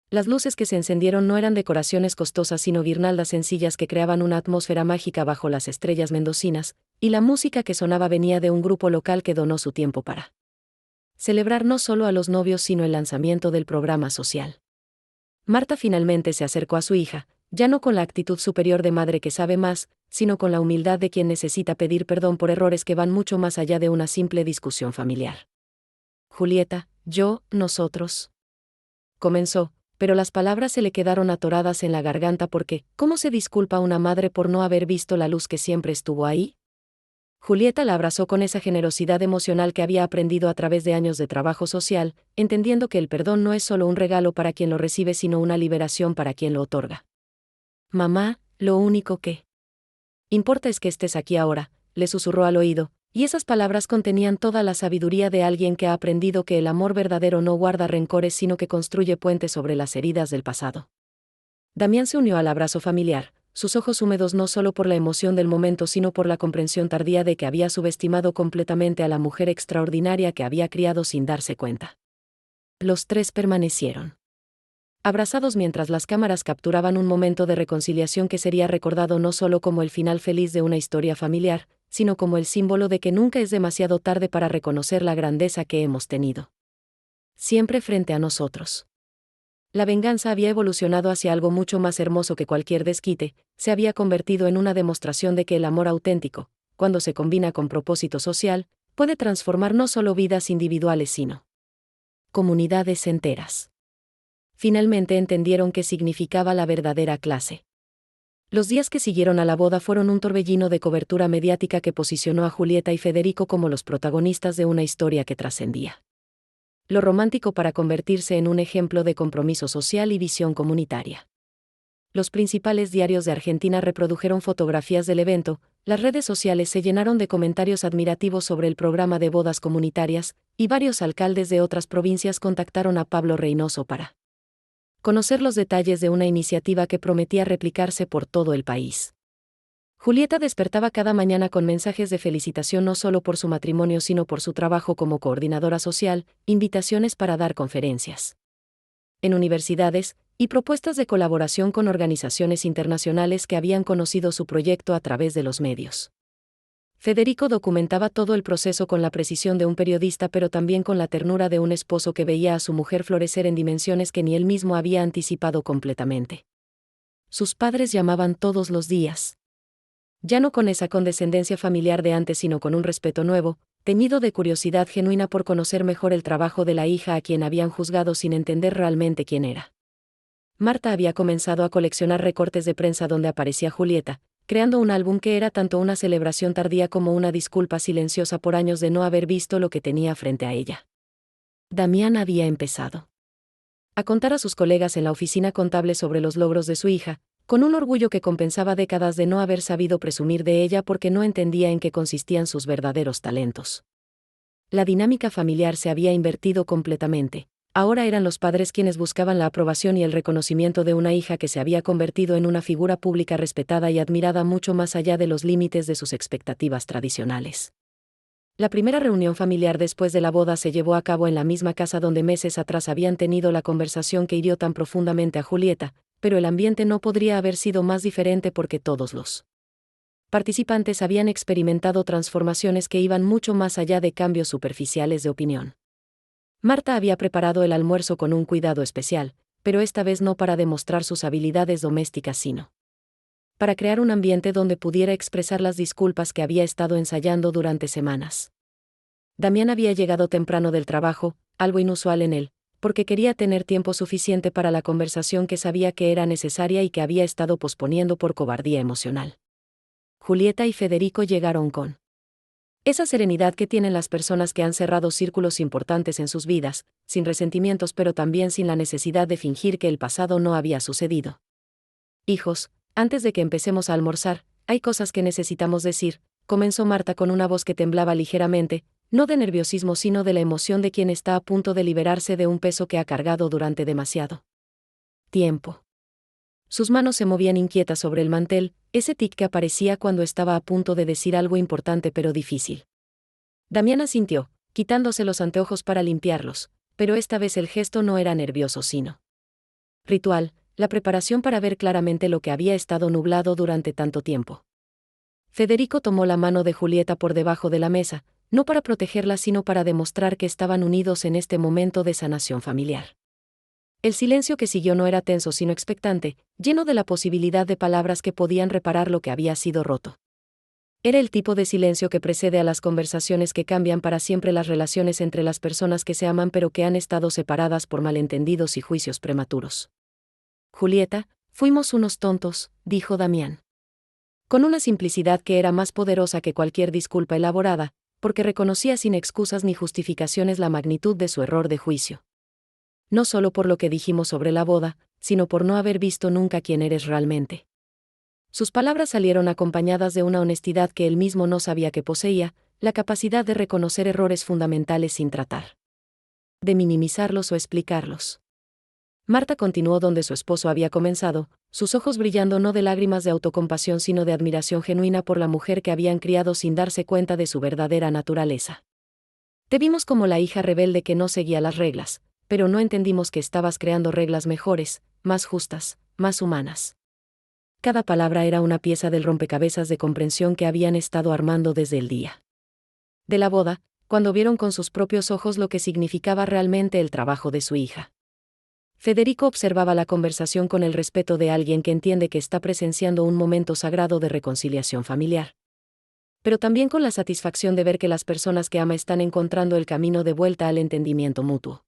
Speaker 1: Las luces que se encendieron no eran decoraciones costosas sino guirnaldas sencillas que creaban una atmósfera mágica bajo las estrellas mendocinas, y la música que sonaba venía de un grupo local que donó su tiempo para celebrar no solo a los novios sino el lanzamiento del programa social. Marta finalmente se acercó a su hija, ya no con la actitud superior de madre que sabe más, sino con la humildad de quien necesita pedir perdón por errores que van mucho más allá de una simple discusión familiar. Julieta, nosotros, comenzó, pero las palabras se le quedaron atoradas en la garganta porque, ¿cómo se disculpa una madre por no haber visto la luz que siempre estuvo ahí? Julieta la abrazó con esa generosidad emocional que había aprendido a través de años de trabajo social, entendiendo que el perdón no es solo un regalo para quien lo recibe, sino una liberación para quien lo otorga. Mamá, lo único que importa es que estés aquí ahora, le susurró al oído, y esas palabras contenían toda la sabiduría de alguien que ha aprendido que el amor verdadero no guarda rencores sino que construye puentes sobre las heridas del pasado. Damián se unió al abrazo familiar, sus ojos húmedos no solo por la emoción del momento sino por la comprensión tardía de que había subestimado completamente a la mujer extraordinaria que había criado sin darse cuenta. Los tres permanecieron abrazados mientras las cámaras capturaban un momento de reconciliación que sería recordado no solo como el final feliz de una historia familiar, sino como el símbolo de que nunca es demasiado tarde para reconocer la grandeza que hemos tenido siempre frente a nosotros. La venganza había evolucionado hacia algo mucho más hermoso que cualquier desquite, se había convertido en una demostración de que el amor auténtico, cuando se combina con propósito social, puede transformar no solo vidas individuales sino comunidades enteras. Finalmente entendieron qué significaba la verdadera clase. Los días que siguieron a la boda fueron un torbellino de cobertura mediática que posicionó a Julieta y Federico como los protagonistas de una historia que trascendía lo romántico para convertirse en un ejemplo de compromiso social y visión comunitaria. Los principales diarios de Argentina reprodujeron fotografías del evento, las redes sociales se llenaron de comentarios admirativos sobre el programa de bodas comunitarias, y varios alcaldes de otras provincias contactaron a Pablo Reynoso para conocer los detalles de una iniciativa que prometía replicarse por todo el país. Julieta despertaba cada mañana con mensajes de felicitación no solo por su matrimonio sino por su trabajo como coordinadora social, invitaciones para dar conferencias en universidades, y propuestas de colaboración con organizaciones internacionales que habían conocido su proyecto a través de los medios. Federico documentaba todo el proceso con la precisión de un periodista pero también con la ternura de un esposo que veía a su mujer florecer en dimensiones que ni él mismo había anticipado completamente. Sus padres llamaban todos los días. Ya no con esa condescendencia familiar de antes sino con un respeto nuevo, teñido de curiosidad genuina por conocer mejor el trabajo de la hija a quien habían juzgado sin entender realmente quién era. Marta había comenzado a coleccionar recortes de prensa donde aparecía Julieta, creando un álbum que era tanto una celebración tardía como una disculpa silenciosa por años de no haber visto lo que tenía frente a ella. Damián había empezado a contar a sus colegas en la oficina contable sobre los logros de su hija, con un orgullo que compensaba décadas de no haber sabido presumir de ella porque no entendía en qué consistían sus verdaderos talentos. La dinámica familiar se había invertido completamente. Ahora eran los padres quienes buscaban la aprobación y el reconocimiento de una hija que se había convertido en una figura pública respetada y admirada mucho más allá de los límites de sus expectativas tradicionales. La primera reunión familiar después de la boda se llevó a cabo en la misma casa donde meses atrás habían tenido la conversación que hirió tan profundamente a Julieta, pero el ambiente no podría haber sido más diferente porque todos los participantes habían experimentado transformaciones que iban mucho más allá de cambios superficiales de opinión. Marta había preparado el almuerzo con un cuidado especial, pero esta vez no para demostrar sus habilidades domésticas sino para crear un ambiente donde pudiera expresar las disculpas que había estado ensayando durante semanas. Damián había llegado temprano del trabajo, algo inusual en él, porque quería tener tiempo suficiente para la conversación que sabía que era necesaria y que había estado posponiendo por cobardía emocional. Julieta y Federico llegaron con esa serenidad que tienen las personas que han cerrado círculos importantes en sus vidas, sin resentimientos pero también sin la necesidad de fingir que el pasado no había sucedido. Hijos, antes de que empecemos a almorzar, hay cosas que necesitamos decir, comenzó Marta con una voz que temblaba ligeramente, no de nerviosismo sino de la emoción de quien está a punto de liberarse de un peso que ha cargado durante demasiado tiempo. Sus manos se movían inquietas sobre el mantel, ese tic que aparecía cuando estaba a punto de decir algo importante pero difícil. Damián asintió, quitándose los anteojos para limpiarlos, pero esta vez el gesto no era nervioso sino ritual, la preparación para ver claramente lo que había estado nublado durante tanto tiempo. Federico tomó la mano de Julieta por debajo de la mesa, no para protegerla sino para demostrar que estaban unidos en este momento de sanación familiar. El silencio que siguió no era tenso sino expectante, lleno de la posibilidad de palabras que podían reparar lo que había sido roto. Era el tipo de silencio que precede a las conversaciones que cambian para siempre las relaciones entre las personas que se aman pero que han estado separadas por malentendidos y juicios prematuros. Julieta, fuimos unos tontos, dijo Damián. Con una simplicidad que era más poderosa que cualquier disculpa elaborada, porque reconocía sin excusas ni justificaciones la magnitud de su error de juicio. No solo por lo que dijimos sobre la boda, sino por no haber visto nunca quién eres realmente. Sus palabras salieron acompañadas de una honestidad que él mismo no sabía que poseía, la capacidad de reconocer errores fundamentales sin tratar de minimizarlos o explicarlos. Marta continuó donde su esposo había comenzado, sus ojos brillando no de lágrimas de autocompasión sino de admiración genuina por la mujer que habían criado sin darse cuenta de su verdadera naturaleza. Te vimos como la hija rebelde que no seguía las reglas, pero no entendimos que estabas creando reglas mejores, más justas, más humanas. Cada palabra era una pieza del rompecabezas de comprensión que habían estado armando desde el día de la boda, cuando vieron con sus propios ojos lo que significaba realmente el trabajo de su hija. Federico observaba la conversación con el respeto de alguien que entiende que está presenciando un momento sagrado de reconciliación familiar. Pero también con la satisfacción de ver que las personas que ama están encontrando el camino de vuelta al entendimiento mutuo.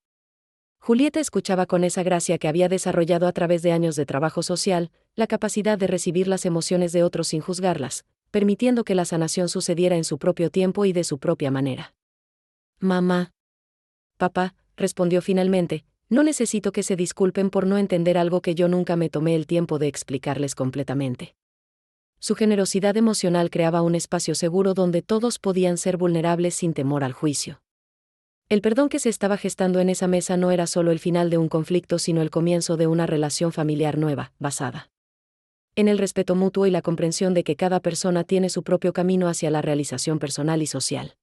Speaker 1: Julieta escuchaba con esa gracia que había desarrollado a través de años de trabajo social, la capacidad de recibir las emociones de otros sin juzgarlas, permitiendo que la sanación sucediera en su propio tiempo y de su propia manera. Mamá. Papá, respondió finalmente, no necesito que se disculpen por no entender algo que yo nunca me tomé el tiempo de explicarles completamente. Su generosidad emocional creaba un espacio seguro donde todos podían ser vulnerables sin temor al juicio. El perdón que se estaba gestando en esa mesa no era solo el final de un conflicto sino el comienzo de una relación familiar nueva, basada en el respeto mutuo y la comprensión de que cada persona tiene su propio camino hacia la realización personal y social.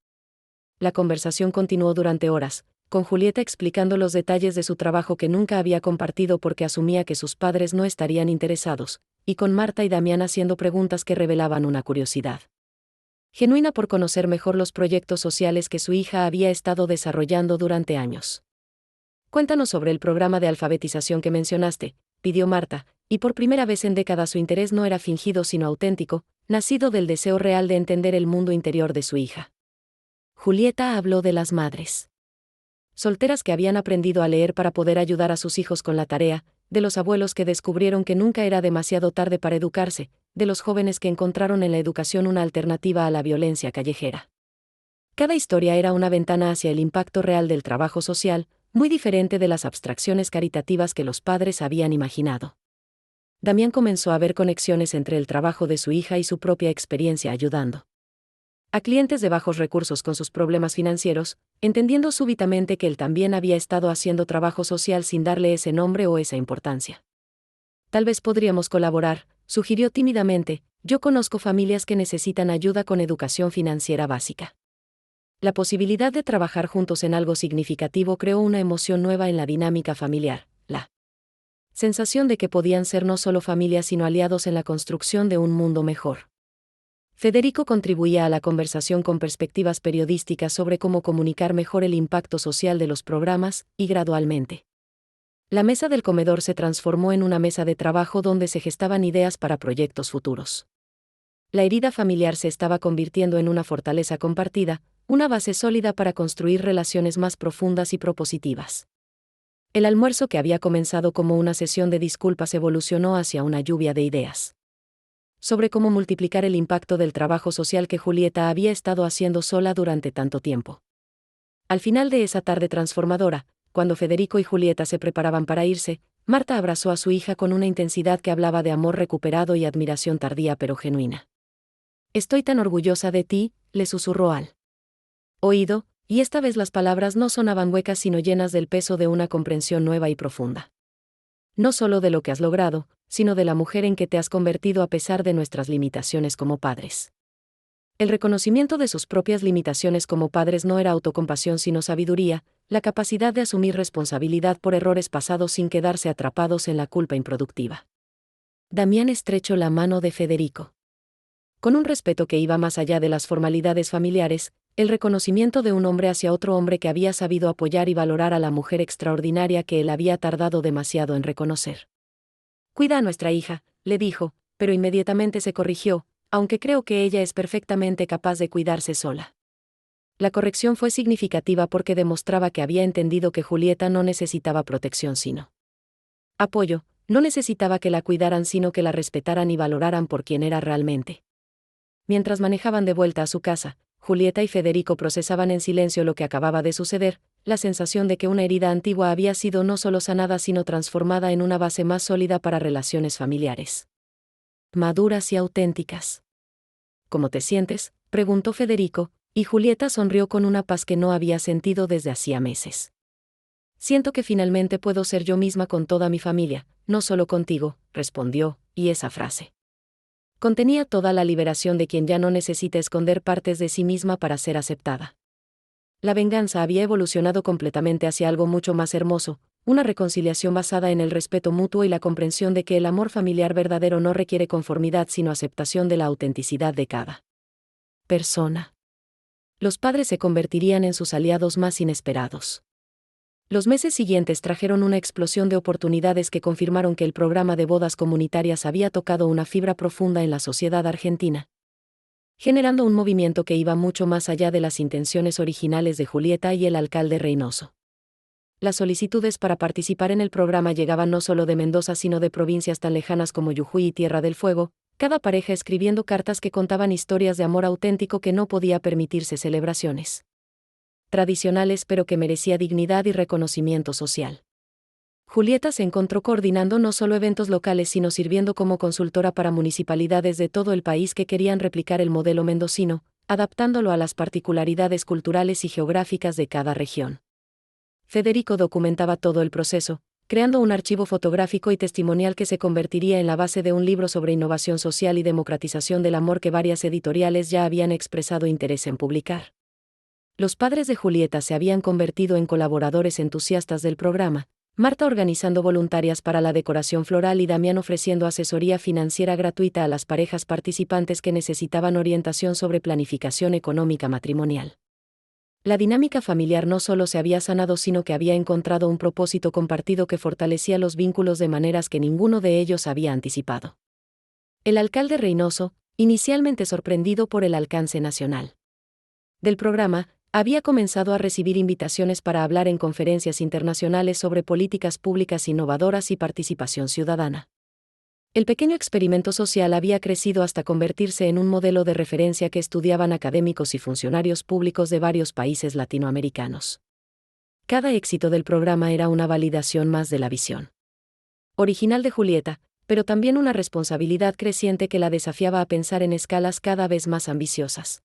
Speaker 1: La conversación continuó durante horas, con Julieta explicando los detalles de su trabajo que nunca había compartido porque asumía que sus padres no estarían interesados, y con Marta y Damián haciendo preguntas que revelaban una curiosidad genuina por conocer mejor los proyectos sociales que su hija había estado desarrollando durante años. Cuéntanos sobre el programa de alfabetización que mencionaste, pidió Marta, y por primera vez en décadas su interés no era fingido sino auténtico, nacido del deseo real de entender el mundo interior de su hija. Julieta habló de las madres solteras que habían aprendido a leer para poder ayudar a sus hijos con la tarea, de los abuelos que descubrieron que nunca era demasiado tarde para educarse, de los jóvenes que encontraron en la educación una alternativa a la violencia callejera. Cada historia era una ventana hacia el impacto real del trabajo social, muy diferente de las abstracciones caritativas que los padres habían imaginado. Damián comenzó a ver conexiones entre el trabajo de su hija y su propia experiencia ayudando a clientes de bajos recursos con sus problemas financieros, entendiendo súbitamente que él también había estado haciendo trabajo social sin darle ese nombre o esa importancia. Tal vez podríamos colaborar, sugirió tímidamente, yo conozco familias que necesitan ayuda con educación financiera básica. La posibilidad de trabajar juntos en algo significativo creó una emoción nueva en la dinámica familiar, la sensación de que podían ser no solo familias sino aliados en la construcción de un mundo mejor. Federico contribuía a la conversación con perspectivas periodísticas sobre cómo comunicar mejor el impacto social de los programas, y gradualmente la mesa del comedor se transformó en una mesa de trabajo donde se gestaban ideas para proyectos futuros. La herida familiar se estaba convirtiendo en una fortaleza compartida, una base sólida para construir relaciones más profundas y propositivas. El almuerzo que había comenzado como una sesión de disculpas evolucionó hacia una lluvia de ideas sobre cómo multiplicar el impacto del trabajo social que Julieta había estado haciendo sola durante tanto tiempo. Al final de esa tarde transformadora, cuando Federico y Julieta se preparaban para irse, Marta abrazó a su hija con una intensidad que hablaba de amor recuperado y admiración tardía pero genuina. Estoy tan orgullosa de ti, le susurró al oído, y esta vez las palabras no sonaban huecas sino llenas del peso de una comprensión nueva y profunda. No solo de lo que has logrado, sino de la mujer en que te has convertido a pesar de nuestras limitaciones como padres. El reconocimiento de sus propias limitaciones como padres no era autocompasión sino sabiduría, la capacidad de asumir responsabilidad por errores pasados sin quedarse atrapados en la culpa improductiva. Damián estrechó la mano de Federico. Con un respeto que iba más allá de las formalidades familiares, el reconocimiento de un hombre hacia otro hombre que había sabido apoyar y valorar a la mujer extraordinaria que él había tardado demasiado en reconocer. Cuida a nuestra hija, le dijo, pero inmediatamente se corrigió, aunque creo que ella es perfectamente capaz de cuidarse sola. La corrección fue significativa porque demostraba que había entendido que Julieta no necesitaba protección sino apoyo, no necesitaba que la cuidaran sino que la respetaran y valoraran por quien era realmente. Mientras manejaban de vuelta a su casa, Julieta y Federico procesaban en silencio lo que acababa de suceder, la sensación de que una herida antigua había sido no solo sanada sino transformada en una base más sólida para relaciones familiares maduras y auténticas. ¿Cómo te sientes?, preguntó Federico, y Julieta sonrió con una paz que no había sentido desde hacía meses. Siento que finalmente puedo ser yo misma con toda mi familia, no solo contigo, respondió, y esa frase contenía toda la liberación de quien ya no necesita esconder partes de sí misma para ser aceptada. La venganza había evolucionado completamente hacia algo mucho más hermoso, una reconciliación basada en el respeto mutuo y la comprensión de que el amor familiar verdadero no requiere conformidad sino aceptación de la autenticidad de cada persona. Los padres se convertirían en sus aliados más inesperados. Los meses siguientes trajeron una explosión de oportunidades que confirmaron que el programa de bodas comunitarias había tocado una fibra profunda en la sociedad argentina, generando un movimiento que iba mucho más allá de las intenciones originales de Julieta y el alcalde Reynoso. Las solicitudes para participar en el programa llegaban no solo de Mendoza sino de provincias tan lejanas como Jujuy y Tierra del Fuego, cada pareja escribiendo cartas que contaban historias de amor auténtico que no podía permitirse celebraciones tradicionales pero que merecía dignidad y reconocimiento social. Julieta se encontró coordinando no solo eventos locales sino sirviendo como consultora para municipalidades de todo el país que querían replicar el modelo mendocino, adaptándolo a las particularidades culturales y geográficas de cada región. Federico documentaba todo el proceso, creando un archivo fotográfico y testimonial que se convertiría en la base de un libro sobre innovación social y democratización del amor que varias editoriales ya habían expresado interés en publicar. Los padres de Julieta se habían convertido en colaboradores entusiastas del programa, Marta organizando voluntarias para la decoración floral y Damián ofreciendo asesoría financiera gratuita a las parejas participantes que necesitaban orientación sobre planificación económica matrimonial. La dinámica familiar no solo se había sanado sino que había encontrado un propósito compartido que fortalecía los vínculos de maneras que ninguno de ellos había anticipado. El alcalde Reynoso, inicialmente sorprendido por el alcance nacional del programa, había comenzado a recibir invitaciones para hablar en conferencias internacionales sobre políticas públicas innovadoras y participación ciudadana. El pequeño experimento social había crecido hasta convertirse en un modelo de referencia que estudiaban académicos y funcionarios públicos de varios países latinoamericanos. Cada éxito del programa era una validación más de la visión original de Julieta, pero también una responsabilidad creciente que la desafiaba a pensar en escalas cada vez más ambiciosas.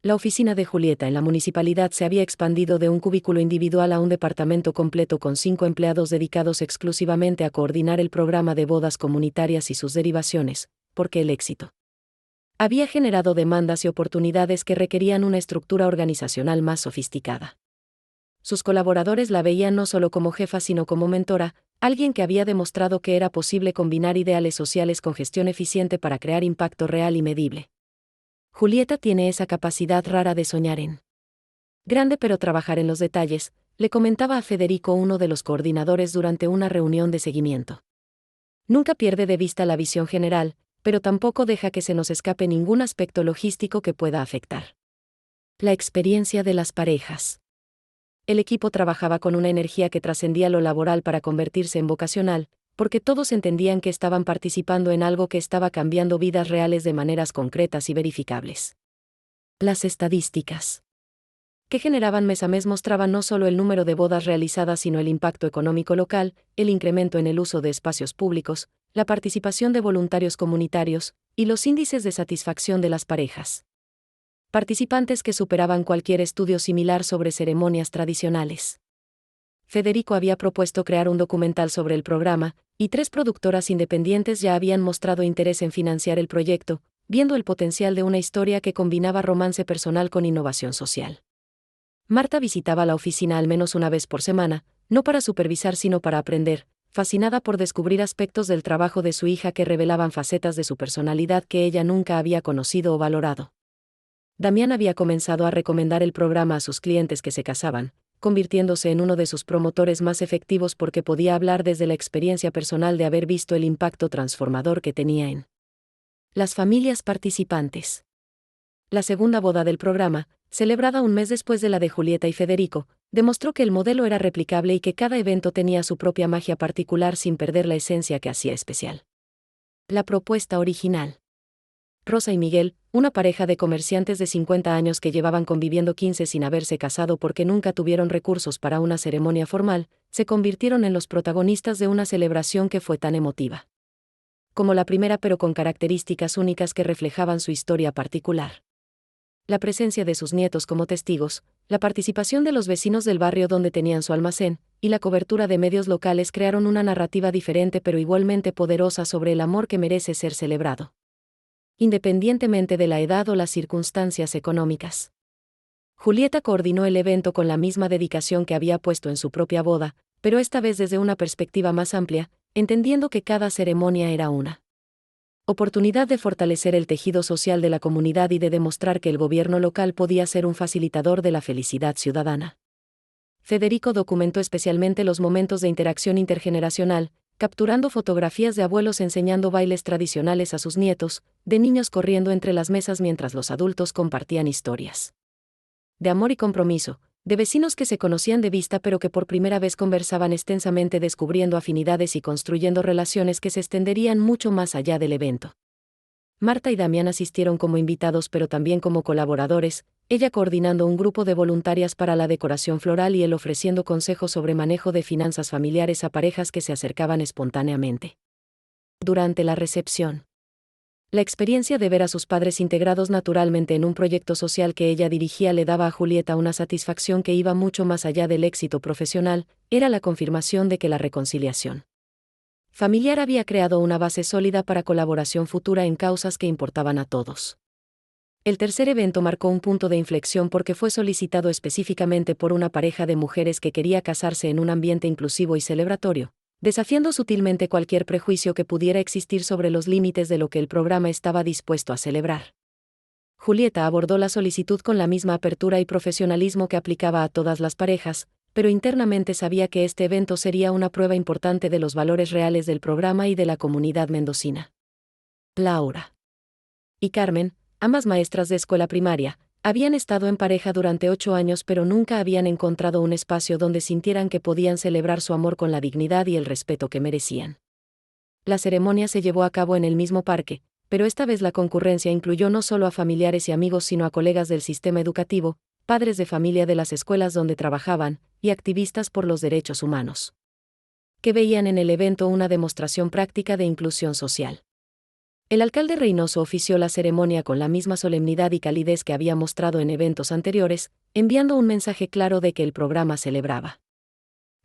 Speaker 1: La oficina de Julieta en la municipalidad se había expandido de un cubículo individual a un departamento completo con 5 empleados dedicados exclusivamente a coordinar el programa de bodas comunitarias y sus derivaciones, porque el éxito había generado demandas y oportunidades que requerían una estructura organizacional más sofisticada. Sus colaboradores la veían no solo como jefa sino como mentora, alguien que había demostrado que era posible combinar ideales sociales con gestión eficiente para crear impacto real y medible. Julieta tiene esa capacidad rara de soñar en grande pero trabajar en los detalles, le comentaba a Federico uno de los coordinadores durante una reunión de seguimiento. Nunca pierde de vista la visión general, pero tampoco deja que se nos escape ningún aspecto logístico que pueda afectar la experiencia de las parejas. El equipo trabajaba con una energía que trascendía lo laboral para convertirse en vocacional, porque todos entendían que estaban participando en algo que estaba cambiando vidas reales de maneras concretas y verificables. Las estadísticas que generaban mes a mes mostraban no solo el número de bodas realizadas sino el impacto económico local, el incremento en el uso de espacios públicos, la participación de voluntarios comunitarios, y los índices de satisfacción de las parejas participantes que superaban cualquier estudio similar sobre ceremonias tradicionales. Federico había propuesto crear un documental sobre el programa, y 3 productoras independientes ya habían mostrado interés en financiar el proyecto, viendo el potencial de una historia que combinaba romance personal con innovación social. Marta visitaba la oficina al menos una vez por semana, no para supervisar sino para aprender, fascinada por descubrir aspectos del trabajo de su hija que revelaban facetas de su personalidad que ella nunca había conocido o valorado. Damián había comenzado a recomendar el programa a sus clientes que se casaban, convirtiéndose en uno de sus promotores más efectivos porque podía hablar desde la experiencia personal de haber visto el impacto transformador que tenía en Las familias participantes. La segunda boda del programa, celebrada un mes después de la de Julieta y Federico, demostró que el modelo era replicable y que cada evento tenía su propia magia particular sin perder la esencia que hacía especial. La propuesta original. Rosa y Miguel, una pareja de comerciantes de 50 años que llevaban conviviendo 15 sin haberse casado porque nunca tuvieron recursos para una ceremonia formal, se convirtieron en los protagonistas de una celebración que fue tan emotiva como la primera, pero con características únicas que reflejaban su historia particular. La presencia de sus nietos como testigos, la participación de los vecinos del barrio donde tenían su almacén, y la cobertura de medios locales crearon una narrativa diferente pero igualmente poderosa sobre el amor que merece ser celebrado, independientemente de la edad o las circunstancias económicas. Julieta coordinó el evento con la misma dedicación que había puesto en su propia boda, pero esta vez desde una perspectiva más amplia, entendiendo que cada ceremonia era una oportunidad de fortalecer el tejido social de la comunidad y de demostrar que el gobierno local podía ser un facilitador de la felicidad ciudadana. Federico documentó especialmente los momentos de interacción intergeneracional, capturando fotografías de abuelos enseñando bailes tradicionales a sus nietos, de niños corriendo entre las mesas mientras los adultos compartían historias de amor y compromiso, de vecinos que se conocían de vista pero que por primera vez conversaban extensamente, descubriendo afinidades y construyendo relaciones que se extenderían mucho más allá del evento. Marta y Damián asistieron como invitados pero también como colaboradores, ella coordinando un grupo de voluntarias para la decoración floral y él ofreciendo consejos sobre manejo de finanzas familiares a parejas que se acercaban espontáneamente. Durante la recepción, la experiencia de ver a sus padres integrados naturalmente en un proyecto social que ella dirigía le daba a Julieta una satisfacción que iba mucho más allá del éxito profesional, era la confirmación de que la reconciliación familiar había creado una base sólida para colaboración futura en causas que importaban a todos. El tercer evento marcó un punto de inflexión porque fue solicitado específicamente por una pareja de mujeres que quería casarse en un ambiente inclusivo y celebratorio, desafiando sutilmente cualquier prejuicio que pudiera existir sobre los límites de lo que el programa estaba dispuesto a celebrar. Julieta abordó la solicitud con la misma apertura y profesionalismo que aplicaba a todas las parejas, pero internamente sabía que este evento sería una prueba importante de los valores reales del programa y de la comunidad mendocina. Laura y Carmen, ambas maestras de escuela primaria, habían estado en pareja durante 8 años pero nunca habían encontrado un espacio donde sintieran que podían celebrar su amor con la dignidad y el respeto que merecían. La ceremonia se llevó a cabo en el mismo parque, pero esta vez la concurrencia incluyó no solo a familiares y amigos sino a colegas del sistema educativo, padres de familia de las escuelas donde trabajaban, y activistas por los derechos humanos, que veían en el evento una demostración práctica de inclusión social. El alcalde Reynoso ofició la ceremonia con la misma solemnidad y calidez que había mostrado en eventos anteriores, enviando un mensaje claro de que el programa celebraba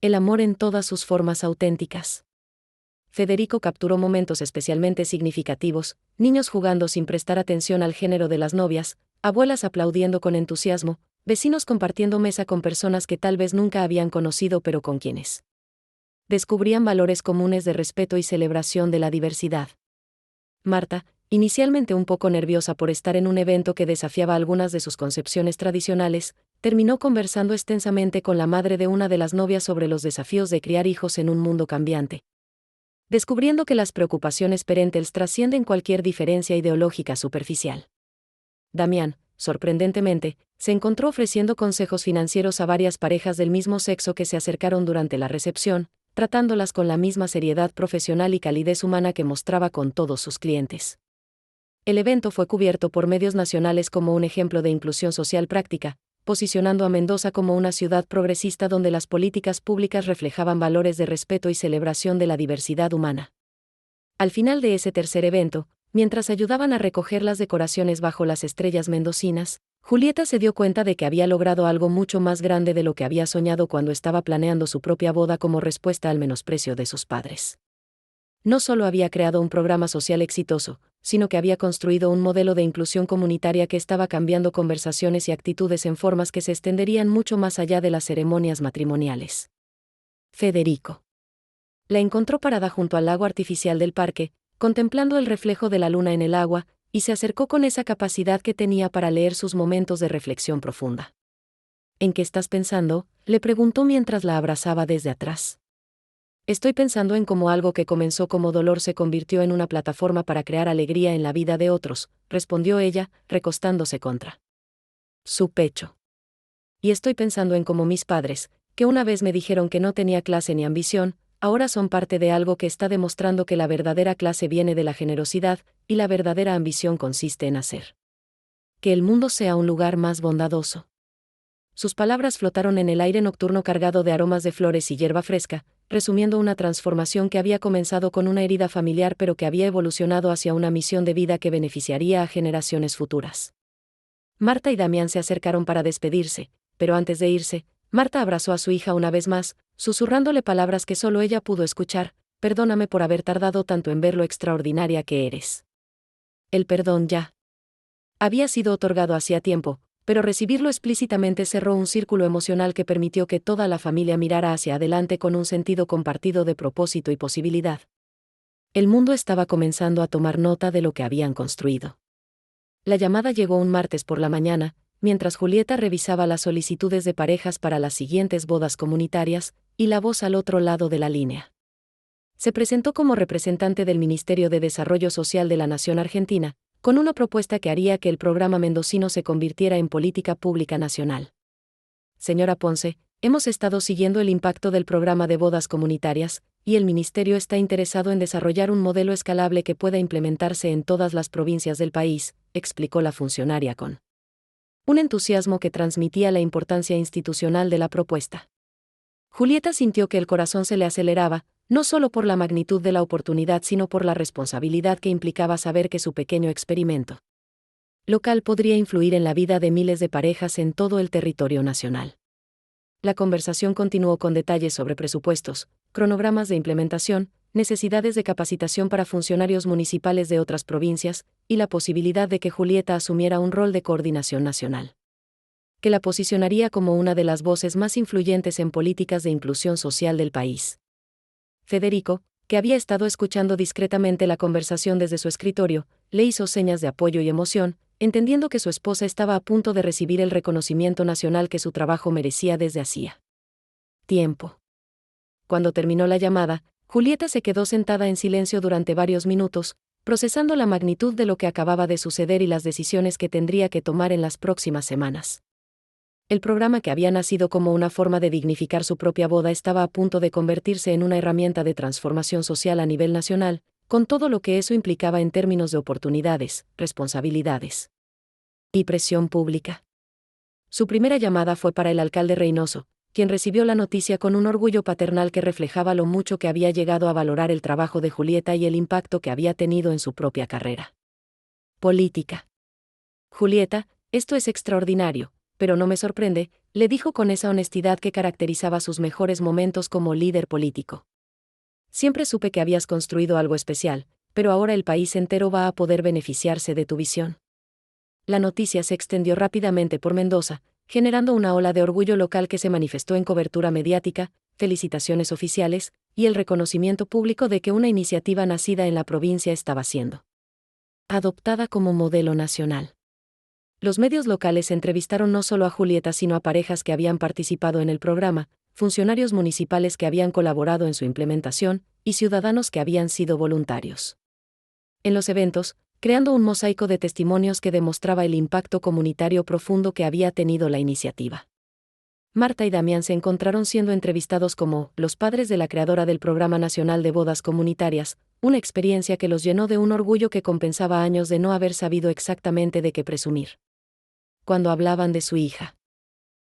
Speaker 1: el amor en todas sus formas auténticas. Federico capturó momentos especialmente significativos, niños jugando sin prestar atención al género de las novias, abuelas aplaudiendo con entusiasmo, vecinos compartiendo mesa con personas que tal vez nunca habían conocido pero con quienes descubrían valores comunes de respeto y celebración de la diversidad. Marta, inicialmente un poco nerviosa por estar en un evento que desafiaba algunas de sus concepciones tradicionales, terminó conversando extensamente con la madre de una de las novias sobre los desafíos de criar hijos en un mundo cambiante, descubriendo que las preocupaciones parentales trascienden cualquier diferencia ideológica superficial. Damián, sorprendentemente, se encontró ofreciendo consejos financieros a varias parejas del mismo sexo que se acercaron durante la recepción, tratándolas con la misma seriedad profesional y calidez humana que mostraba con todos sus clientes. El evento fue cubierto por medios nacionales como un ejemplo de inclusión social práctica, posicionando a Mendoza como una ciudad progresista donde las políticas públicas reflejaban valores de respeto y celebración de la diversidad humana. Al final de ese tercer evento, mientras ayudaban a recoger las decoraciones bajo las estrellas mendocinas, Julieta se dio cuenta de que había logrado algo mucho más grande de lo que había soñado cuando estaba planeando su propia boda como respuesta al menosprecio de sus padres. No solo había creado un programa social exitoso, sino que había construido un modelo de inclusión comunitaria que estaba cambiando conversaciones y actitudes en formas que se extenderían mucho más allá de las ceremonias matrimoniales. Federico la encontró parada junto al lago artificial del parque, contemplando el reflejo de la luna en el agua, y se acercó con esa capacidad que tenía para leer sus momentos de reflexión profunda. ¿En qué estás pensando?, le preguntó mientras la abrazaba desde atrás. Estoy pensando en cómo algo que comenzó como dolor se convirtió en una plataforma para crear alegría en la vida de otros, respondió ella, recostándose contra su pecho. Y estoy pensando en cómo mis padres, que una vez me dijeron que no tenía clase ni ambición, ahora son parte de algo que está demostrando que la verdadera clase viene de la generosidad, y la verdadera ambición consiste en hacer que el mundo sea un lugar más bondadoso. Sus palabras flotaron en el aire nocturno cargado de aromas de flores y hierba fresca, resumiendo una transformación que había comenzado con una herida familiar pero que había evolucionado hacia una misión de vida que beneficiaría a generaciones futuras. Marta y Damián se acercaron para despedirse, pero antes de irse, Marta abrazó a su hija una vez más, susurrándole palabras que solo ella pudo escuchar: perdóname por haber tardado tanto en ver lo extraordinaria que eres. El perdón ya había sido otorgado hacía tiempo, pero recibirlo explícitamente cerró un círculo emocional que permitió que toda la familia mirara hacia adelante con un sentido compartido de propósito y posibilidad. El mundo estaba comenzando a tomar nota de lo que habían construido. La llamada llegó un martes por la mañana, mientras Julieta revisaba las solicitudes de parejas para las siguientes bodas comunitarias, y la voz al otro lado de la línea se presentó como representante del Ministerio de Desarrollo Social de la Nación Argentina, con una propuesta que haría que el programa mendocino se convirtiera en política pública nacional. Señora Ponce, hemos estado siguiendo el impacto del programa de bodas comunitarias, y el Ministerio está interesado en desarrollar un modelo escalable que pueda implementarse en todas las provincias del país, explicó la funcionaria con un entusiasmo que transmitía la importancia institucional de la propuesta. Julieta sintió que el corazón se le aceleraba, no solo por la magnitud de la oportunidad sino por la responsabilidad que implicaba saber que su pequeño experimento local podría influir en la vida de miles de parejas en todo el territorio nacional. La conversación continuó con detalles sobre presupuestos, cronogramas de implementación, necesidades de capacitación para funcionarios municipales de otras provincias, y la posibilidad de que Julieta asumiera un rol de coordinación nacional, que la posicionaría como una de las voces más influyentes en políticas de inclusión social del país. Federico, que había estado escuchando discretamente la conversación desde su escritorio, le hizo señas de apoyo y emoción, entendiendo que su esposa estaba a punto de recibir el reconocimiento nacional que su trabajo merecía desde hacía tiempo. Cuando terminó la llamada, Julieta se quedó sentada en silencio durante varios minutos, procesando la magnitud de lo que acababa de suceder y las decisiones que tendría que tomar en las próximas semanas. El programa que había nacido como una forma de dignificar su propia boda estaba a punto de convertirse en una herramienta de transformación social a nivel nacional, con todo lo que eso implicaba en términos de oportunidades, responsabilidades y presión pública. Su primera llamada fue para el alcalde Reynoso, quien recibió la noticia con un orgullo paternal que reflejaba lo mucho que había llegado a valorar el trabajo de Julieta y el impacto que había tenido en su propia carrera política. Julieta, esto es extraordinario, pero no me sorprende, le dijo con esa honestidad que caracterizaba sus mejores momentos como líder político. Siempre supe que habías construido algo especial, pero ahora el país entero va a poder beneficiarse de tu visión. La noticia se extendió rápidamente por Mendoza, generando una ola de orgullo local que se manifestó en cobertura mediática, felicitaciones oficiales, y el reconocimiento público de que una iniciativa nacida en la provincia estaba siendo adoptada como modelo nacional. Los medios locales entrevistaron no solo a Julieta sino a parejas que habían participado en el programa, funcionarios municipales que habían colaborado en su implementación, y ciudadanos que habían sido voluntarios en los eventos, creando un mosaico de testimonios que demostraba el impacto comunitario profundo que había tenido la iniciativa. Marta y Damián se encontraron siendo entrevistados como los padres de la creadora del Programa Nacional de Bodas Comunitarias, una experiencia que los llenó de un orgullo que compensaba años de no haber sabido exactamente de qué presumir. Cuando hablaban de su hija,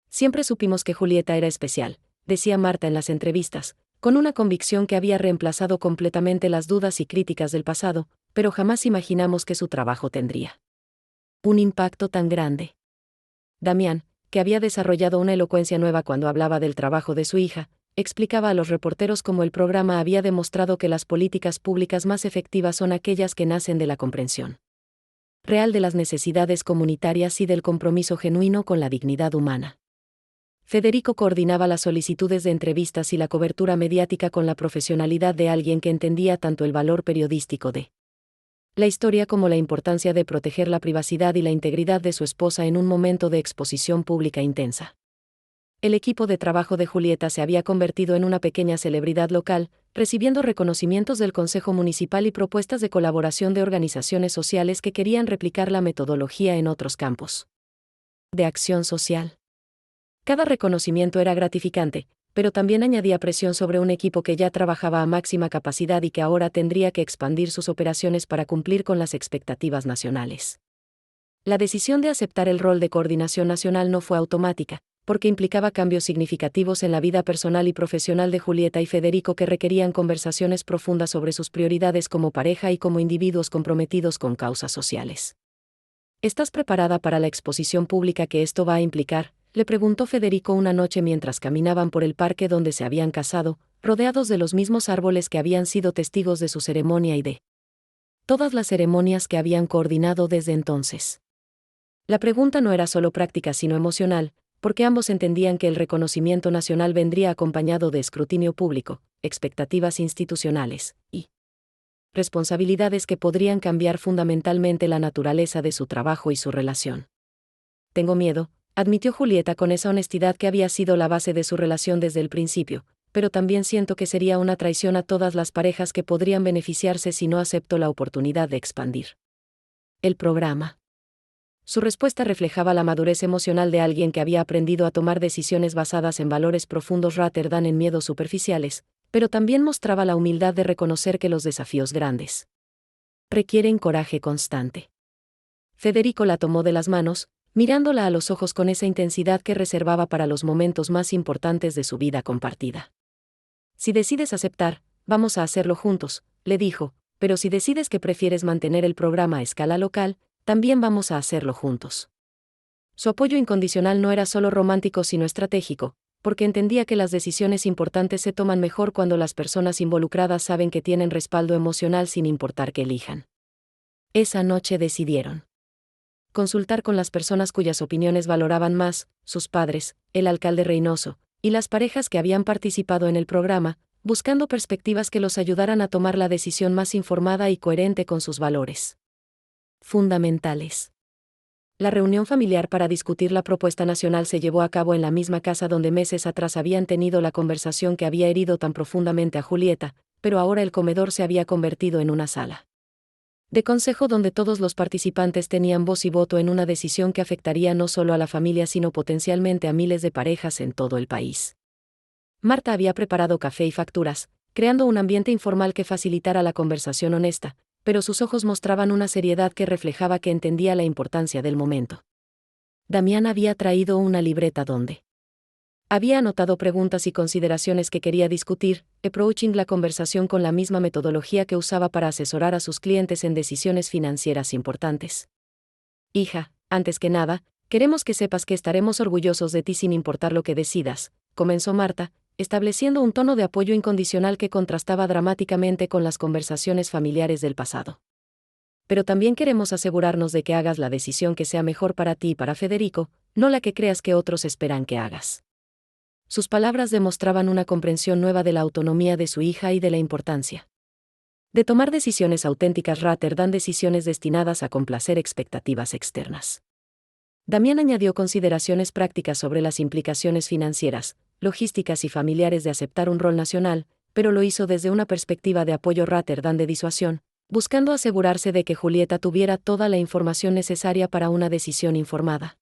Speaker 1: siempre supimos que Julieta era especial, decía Marta en las entrevistas, con una convicción que había reemplazado completamente las dudas y críticas del pasado, pero jamás imaginamos que su trabajo tendría un impacto tan grande. Damián, que había desarrollado una elocuencia nueva cuando hablaba del trabajo de su hija, explicaba a los reporteros cómo el programa había demostrado que las políticas públicas más efectivas son aquellas que nacen de la comprensión real de las necesidades comunitarias y del compromiso genuino con la dignidad humana. Federico coordinaba las solicitudes de entrevistas y la cobertura mediática con la profesionalidad de alguien que entendía tanto el valor periodístico de la historia como la importancia de proteger la privacidad y la integridad de su esposa en un momento de exposición pública intensa. El equipo de trabajo de Julieta se había convertido en una pequeña celebridad local, recibiendo reconocimientos del Consejo Municipal y propuestas de colaboración de organizaciones sociales que querían replicar la metodología en otros campos de acción social. Cada reconocimiento era gratificante, pero también añadía presión sobre un equipo que ya trabajaba a máxima capacidad y que ahora tendría que expandir sus operaciones para cumplir con las expectativas nacionales. La decisión de aceptar el rol de coordinación nacional no fue automática, porque implicaba cambios significativos en la vida personal y profesional de Julieta y Federico que requerían conversaciones profundas sobre sus prioridades como pareja y como individuos comprometidos con causas sociales. ¿Estás preparada para la exposición pública que esto va a implicar?, le preguntó Federico una noche mientras caminaban por el parque donde se habían casado, rodeados de los mismos árboles que habían sido testigos de su ceremonia y de todas las ceremonias que habían coordinado desde entonces. La pregunta no era solo práctica sino emocional, porque ambos entendían que el reconocimiento nacional vendría acompañado de escrutinio público, expectativas institucionales y responsabilidades que podrían cambiar fundamentalmente la naturaleza de su trabajo y su relación. Tengo miedo, admitió Julieta con esa honestidad que había sido la base de su relación desde el principio, pero también siento que sería una traición a todas las parejas que podrían beneficiarse si no acepto la oportunidad de expandir el programa. Su respuesta reflejaba la madurez emocional de alguien que había aprendido a tomar decisiones basadas en valores profundos rather than en miedos superficiales, pero también mostraba la humildad de reconocer que los desafíos grandes requieren coraje constante. Federico la tomó de las manos, mirándola a los ojos con esa intensidad que reservaba para los momentos más importantes de su vida compartida. Si decides aceptar, vamos a hacerlo juntos, le dijo, pero si decides que prefieres mantener el programa a escala local, también vamos a hacerlo juntos. Su apoyo incondicional no era solo romántico sino estratégico, porque entendía que las decisiones importantes se toman mejor cuando las personas involucradas saben que tienen respaldo emocional sin importar qué elijan. Esa noche decidieron consultar con las personas cuyas opiniones valoraban más, sus padres, el alcalde Reynoso, y las parejas que habían participado en el programa, buscando perspectivas que los ayudaran a tomar la decisión más informada y coherente con sus valores fundamentales. La reunión familiar para discutir la propuesta nacional se llevó a cabo en la misma casa donde meses atrás habían tenido la conversación que había herido tan profundamente a Julieta, pero ahora el comedor se había convertido en una sala de consejo donde todos los participantes tenían voz y voto en una decisión que afectaría no solo a la familia sino potencialmente a miles de parejas en todo el país. Marta había preparado café y facturas, creando un ambiente informal que facilitara la conversación honesta, pero sus ojos mostraban una seriedad que reflejaba que entendía la importancia del momento. Damián había traído una libreta donde había anotado preguntas y consideraciones que quería discutir, approaching la conversación con la misma metodología que usaba para asesorar a sus clientes en decisiones financieras importantes. Hija, antes que nada, queremos que sepas que estaremos orgullosos de ti sin importar lo que decidas, comenzó Marta, estableciendo un tono de apoyo incondicional que contrastaba dramáticamente con las conversaciones familiares del pasado. Pero también queremos asegurarnos de que hagas la decisión que sea mejor para ti y para Federico, no la que creas que otros esperan que hagas. Sus palabras demostraban una comprensión nueva de la autonomía de su hija y de la importancia de tomar decisiones auténticas rather than decisiones destinadas a complacer expectativas externas. Damián añadió consideraciones prácticas sobre las implicaciones financieras, logísticas y familiares de aceptar un rol nacional, pero lo hizo desde una perspectiva de apoyo rather than de disuasión, buscando asegurarse de que Julieta tuviera toda la información necesaria para una decisión informada.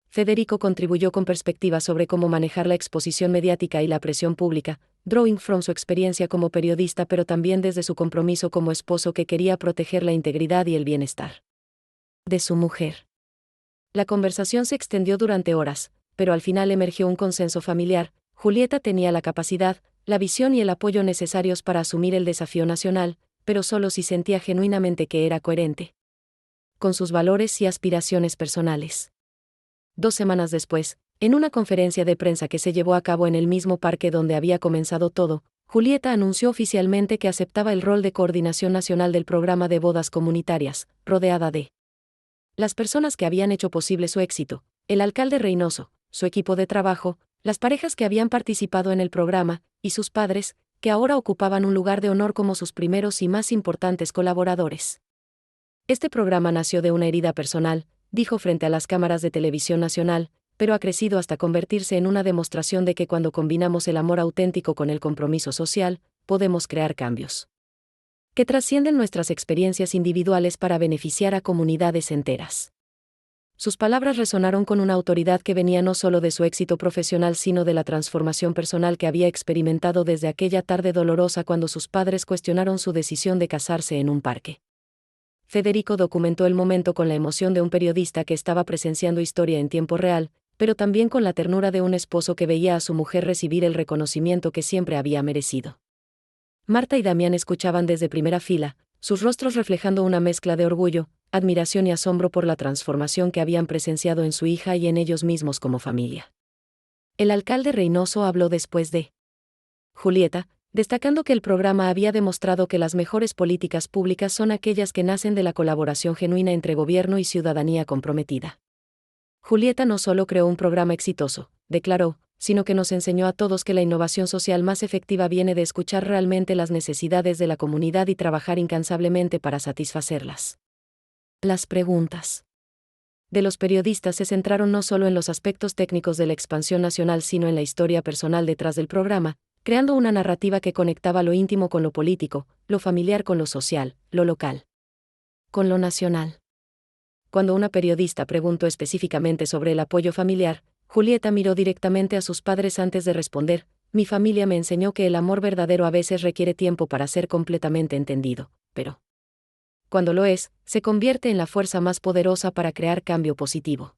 Speaker 1: Federico contribuyó con perspectiva sobre cómo manejar la exposición mediática y la presión pública, drawing from su experiencia como periodista pero también desde su compromiso como esposo que quería proteger la integridad y el bienestar de su mujer. La conversación se extendió durante horas, pero al final emergió un consenso familiar. Julieta tenía la capacidad, la visión y el apoyo necesarios para asumir el desafío nacional, pero solo si sentía genuinamente que era coherente con sus valores y aspiraciones personales. 2 semanas después, en una conferencia de prensa que se llevó a cabo en el mismo parque donde había comenzado todo, Julieta anunció oficialmente que aceptaba el rol de coordinación nacional del programa de bodas comunitarias, rodeada de las personas que habían hecho posible su éxito, el alcalde Reynoso, su equipo de trabajo, las parejas que habían participado en el programa, y sus padres, que ahora ocupaban un lugar de honor como sus primeros y más importantes colaboradores. Este programa nació de una herida personal, dijo frente a las cámaras de televisión nacional, pero ha crecido hasta convertirse en una demostración de que cuando combinamos el amor auténtico con el compromiso social, podemos crear cambios que trascienden nuestras experiencias individuales para beneficiar a comunidades enteras. Sus palabras resonaron con una autoridad que venía no solo de su éxito profesional sino de la transformación personal que había experimentado desde aquella tarde dolorosa cuando sus padres cuestionaron su decisión de casarse en un parque. Federico documentó el momento con la emoción de un periodista que estaba presenciando historia en tiempo real, pero también con la ternura de un esposo que veía a su mujer recibir el reconocimiento que siempre había merecido. Marta y Damián escuchaban desde primera fila, sus rostros reflejando una mezcla de orgullo, admiración y asombro por la transformación que habían presenciado en su hija y en ellos mismos como familia. El alcalde Reynoso habló después de Julieta, destacando que el programa había demostrado que las mejores políticas públicas son aquellas que nacen de la colaboración genuina entre gobierno y ciudadanía comprometida. Julieta no solo creó un programa exitoso, declaró, sino que nos enseñó a todos que la innovación social más efectiva viene de escuchar realmente las necesidades de la comunidad y trabajar incansablemente para satisfacerlas. Las preguntas de los periodistas se centraron no solo en los aspectos técnicos de la expansión nacional sino en la historia personal detrás del programa, creando una narrativa que conectaba lo íntimo con lo político, lo familiar con lo social, lo local con lo nacional. Cuando una periodista preguntó específicamente sobre el apoyo familiar, Julieta miró directamente a sus padres antes de responder: mi familia me enseñó que el amor verdadero a veces requiere tiempo para ser completamente entendido, pero cuando lo es, se convierte en la fuerza más poderosa para crear cambio positivo.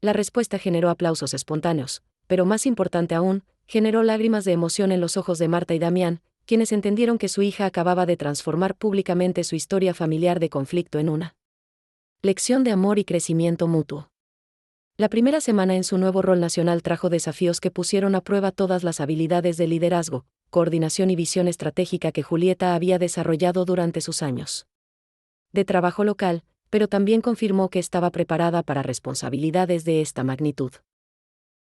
Speaker 1: La respuesta generó aplausos espontáneos, pero más importante aún, generó lágrimas de emoción en los ojos de Marta y Damián, quienes entendieron que su hija acababa de transformar públicamente su historia familiar de conflicto en una lección de amor y crecimiento mutuo. La primera semana en su nuevo rol nacional trajo desafíos que pusieron a prueba todas las habilidades de liderazgo, coordinación y visión estratégica que Julieta había desarrollado durante sus años de trabajo local, pero también confirmó que estaba preparada para responsabilidades de esta magnitud.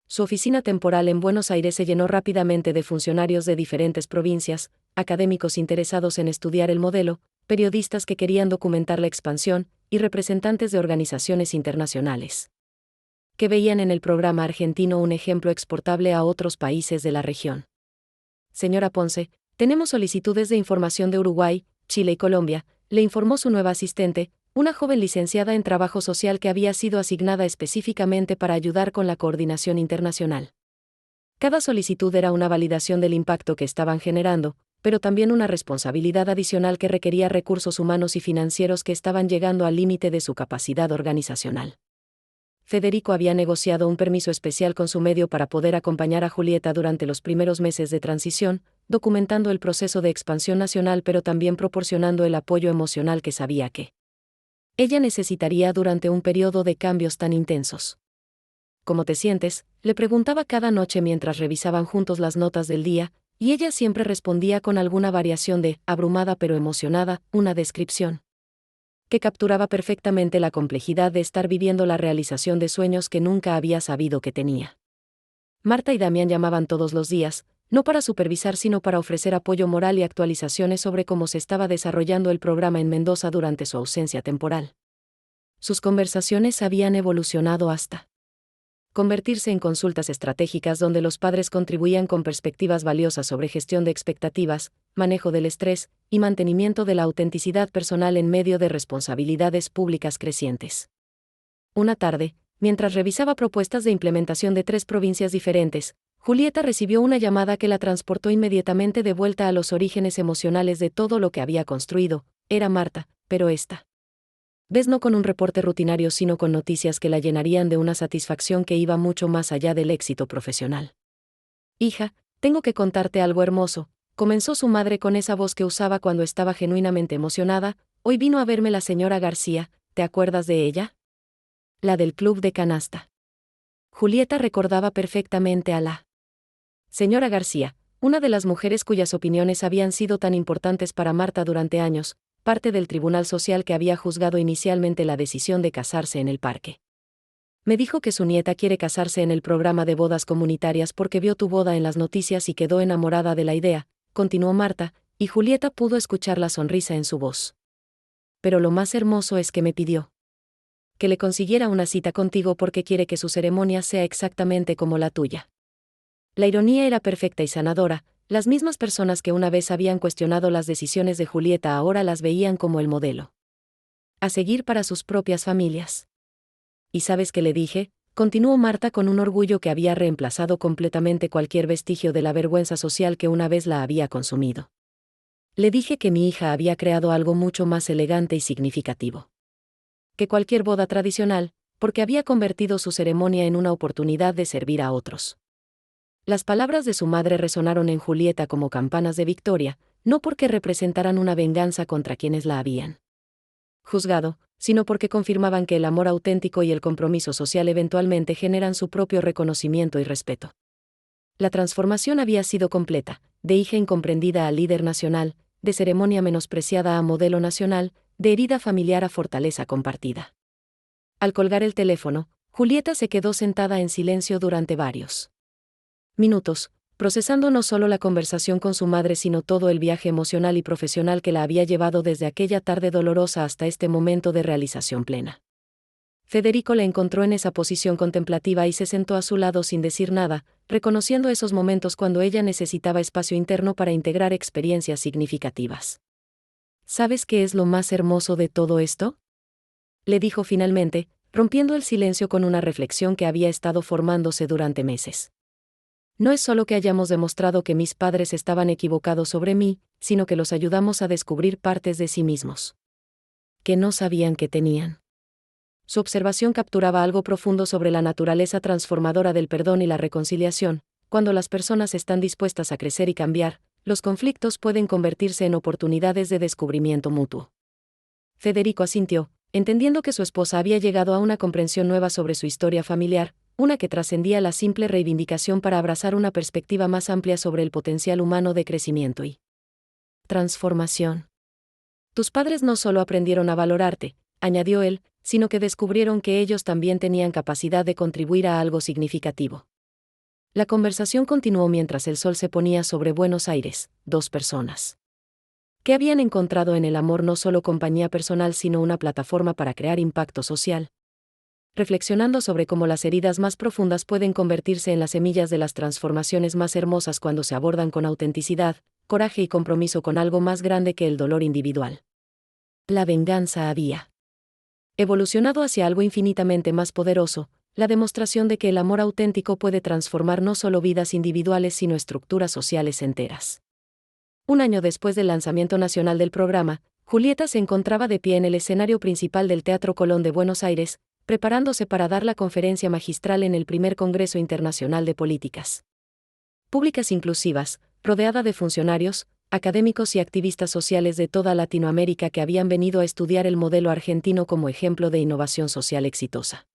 Speaker 1: Su oficina temporal en Buenos Aires se llenó rápidamente de funcionarios de diferentes provincias, académicos interesados en estudiar el modelo, periodistas que querían documentar la expansión, y representantes de organizaciones internacionales que veían en el programa argentino un ejemplo exportable a otros países de la región. Señora Ponce, tenemos solicitudes de información de Uruguay, Chile y Colombia, le informó su nueva asistente, una joven licenciada en trabajo social que había sido asignada específicamente para ayudar con la coordinación internacional. Cada solicitud era una validación del impacto que estaban generando, pero también una responsabilidad adicional que requería recursos humanos y financieros que estaban llegando al límite de su capacidad organizacional. Federico había negociado un permiso especial con su medio para poder acompañar a Julieta durante los primeros meses de transición, documentando el proceso de expansión nacional pero también proporcionando el apoyo emocional que sabía que ella necesitaría durante un periodo de cambios tan intensos. ¿Cómo te sientes?, le preguntaba cada noche mientras revisaban juntos las notas del día, y ella siempre respondía con alguna variación de abrumada pero emocionada, una descripción que capturaba perfectamente la complejidad de estar viviendo la realización de sueños que nunca había sabido que tenía. Marta y Damián llamaban todos los días, no para supervisar sino para ofrecer apoyo moral y actualizaciones sobre cómo se estaba desarrollando el programa en Mendoza durante su ausencia temporal. Sus conversaciones habían evolucionado hasta convertirse en consultas estratégicas donde los padres contribuían con perspectivas valiosas sobre gestión de expectativas, manejo del estrés, y mantenimiento de la autenticidad personal en medio de responsabilidades públicas crecientes. Una tarde, mientras revisaba propuestas de implementación de 3 provincias diferentes, Julieta recibió una llamada que la transportó inmediatamente de vuelta a los orígenes emocionales de todo lo que había construido. Era Marta, pero esta vez no con un reporte rutinario sino con noticias que la llenarían de una satisfacción que iba mucho más allá del éxito profesional. Hija, tengo que contarte algo hermoso, comenzó su madre con esa voz que usaba cuando estaba genuinamente emocionada. Hoy vino a verme la señora García, ¿te acuerdas de ella? La del club de canasta. Julieta recordaba perfectamente a la señora García, una de las mujeres cuyas opiniones habían sido tan importantes para Marta durante años, parte del tribunal social que había juzgado inicialmente la decisión de casarse en el parque. Me dijo que su nieta quiere casarse en el programa de bodas comunitarias porque vio tu boda en las noticias y quedó enamorada de la idea, continuó Marta, y Julieta pudo escuchar la sonrisa en su voz. Pero lo más hermoso es que me pidió que le consiguiera una cita contigo porque quiere que su ceremonia sea exactamente como la tuya. La ironía era perfecta y sanadora. Las mismas personas que una vez habían cuestionado las decisiones de Julieta ahora las veían como el modelo a seguir para sus propias familias. ¿Y sabes qué le dije?, continuó Marta con un orgullo que había reemplazado completamente cualquier vestigio de la vergüenza social que una vez la había consumido. Le dije que mi hija había creado algo mucho más elegante y significativo que cualquier boda tradicional, porque había convertido su ceremonia en una oportunidad de servir a otros. Las palabras de su madre resonaron en Julieta como campanas de victoria, no porque representaran una venganza contra quienes la habían juzgado, sino porque confirmaban que el amor auténtico y el compromiso social eventualmente generan su propio reconocimiento y respeto. La transformación había sido completa, de hija incomprendida a líder nacional, de ceremonia menospreciada a modelo nacional, de herida familiar a fortaleza compartida. Al colgar el teléfono, Julieta se quedó sentada en silencio durante varios minutos, procesando no solo la conversación con su madre sino todo el viaje emocional y profesional que la había llevado desde aquella tarde dolorosa hasta este momento de realización plena. Federico la encontró en esa posición contemplativa y se sentó a su lado sin decir nada, reconociendo esos momentos cuando ella necesitaba espacio interno para integrar experiencias significativas. ¿Sabes qué es lo más hermoso de todo esto?, le dijo finalmente, rompiendo el silencio con una reflexión que había estado formándose durante meses. No es solo que hayamos demostrado que mis padres estaban equivocados sobre mí, sino que los ayudamos a descubrir partes de sí mismos que no sabían que tenían. Su observación capturaba algo profundo sobre la naturaleza transformadora del perdón y la reconciliación. Cuando las personas están dispuestas a crecer y cambiar, los conflictos pueden convertirse en oportunidades de descubrimiento mutuo. Federico asintió, entendiendo que su esposa había llegado a una comprensión nueva sobre su historia familiar, una que trascendía la simple reivindicación para abrazar una perspectiva más amplia sobre el potencial humano de crecimiento y transformación. Tus padres no solo aprendieron a valorarte, añadió él, sino que descubrieron que ellos también tenían capacidad de contribuir a algo significativo. La conversación continuó mientras el sol se ponía sobre Buenos Aires, dos personas que habían encontrado en el amor no solo compañía personal sino una plataforma para crear impacto social. Reflexionando sobre cómo las heridas más profundas pueden convertirse en las semillas de las transformaciones más hermosas cuando se abordan con autenticidad, coraje y compromiso con algo más grande que el dolor individual. La venganza había evolucionado hacia algo infinitamente más poderoso, la demostración de que el amor auténtico puede transformar no solo vidas individuales sino estructuras sociales enteras. Un año después del lanzamiento nacional del programa, Julieta se encontraba de pie en el escenario principal del Teatro Colón de Buenos Aires, preparándose para dar la conferencia magistral en el primer Congreso Internacional de Políticas Públicas Inclusivas, rodeada de funcionarios, académicos y activistas sociales de toda Latinoamérica que habían venido a estudiar el modelo argentino como ejemplo de innovación social exitosa.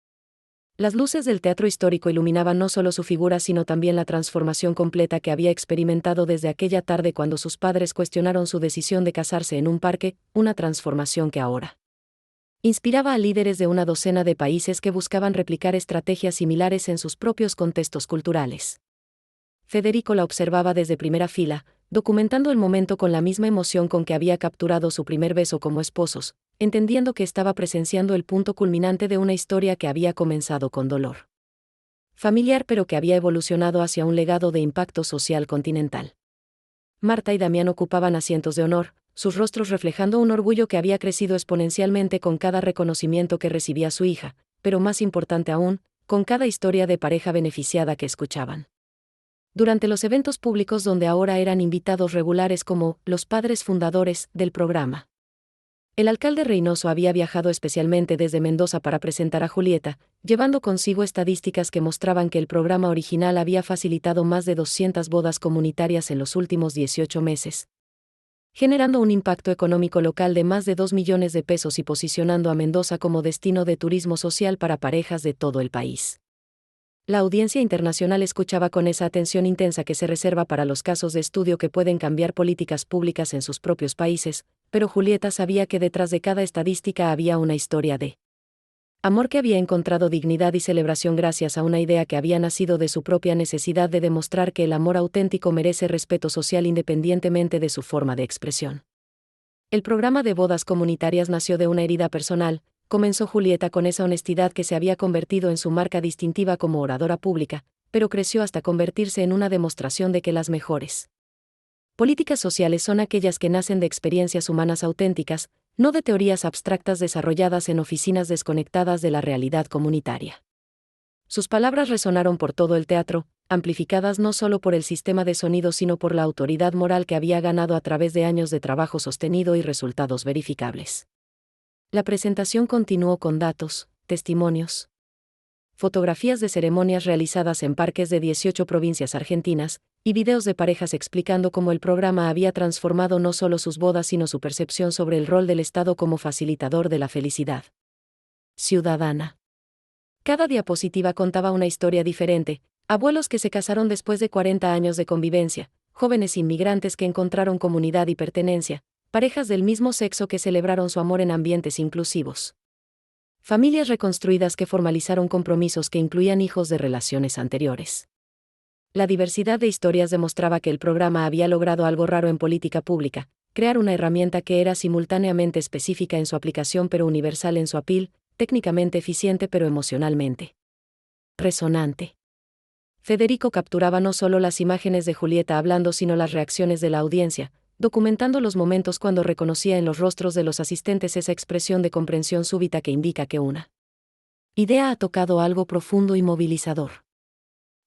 Speaker 1: Las luces del teatro histórico iluminaban no solo su figura sino también la transformación completa que había experimentado desde aquella tarde cuando sus padres cuestionaron su decisión de casarse en un parque, una transformación que ahora inspiraba a líderes de una docena de países que buscaban replicar estrategias similares en sus propios contextos culturales. Federico la observaba desde primera fila, documentando el momento con la misma emoción con que había capturado su primer beso como esposos, entendiendo que estaba presenciando el punto culminante de una historia que había comenzado con dolor familiar pero que había evolucionado hacia un legado de impacto social continental. Marta y Damián ocupaban asientos de honor, sus rostros reflejando un orgullo que había crecido exponencialmente con cada reconocimiento que recibía su hija, pero más importante aún, con cada historia de pareja beneficiada que escuchaban. Durante los eventos públicos donde ahora eran invitados regulares como los padres fundadores del programa. El alcalde Reynoso había viajado especialmente desde Mendoza para presentar a Julieta, llevando consigo estadísticas que mostraban que el programa original había facilitado más de 200 bodas comunitarias en los últimos 18 meses, generando un impacto económico local de más de 2 millones de pesos y posicionando a Mendoza como destino de turismo social para parejas de todo el país. La audiencia internacional escuchaba con esa atención intensa que se reserva para los casos de estudio que pueden cambiar políticas públicas en sus propios países, pero Julieta sabía que detrás de cada estadística había una historia de amor que había encontrado dignidad y celebración gracias a una idea que había nacido de su propia necesidad de demostrar que el amor auténtico merece respeto social independientemente de su forma de expresión. El programa de bodas comunitarias nació de una herida personal, comenzó Julieta con esa honestidad que se había convertido en su marca distintiva como oradora pública, pero creció hasta convertirse en una demostración de que las mejores políticas sociales son aquellas que nacen de experiencias humanas auténticas, no de teorías abstractas desarrolladas en oficinas desconectadas de la realidad comunitaria. Sus palabras resonaron por todo el teatro, amplificadas no solo por el sistema de sonido sino por la autoridad moral que había ganado a través de años de trabajo sostenido y resultados verificables. La presentación continuó con datos, testimonios, fotografías de ceremonias realizadas en parques de 18 provincias argentinas, y videos de parejas explicando cómo el programa había transformado no solo sus bodas sino su percepción sobre el rol del Estado como facilitador de la felicidad ciudadana. Cada diapositiva contaba una historia diferente: abuelos que se casaron después de 40 años de convivencia, jóvenes inmigrantes que encontraron comunidad y pertenencia, parejas del mismo sexo que celebraron su amor en ambientes inclusivos, familias reconstruidas que formalizaron compromisos que incluían hijos de relaciones anteriores. La diversidad de historias demostraba que el programa había logrado algo raro en política pública: crear una herramienta que era simultáneamente específica en su aplicación pero universal en su appeal, técnicamente eficiente pero emocionalmente resonante. Federico capturaba no solo las imágenes de Julieta hablando sino las reacciones de la audiencia, documentando los momentos cuando reconocía en los rostros de los asistentes esa expresión de comprensión súbita que indica que una idea ha tocado algo profundo y movilizador.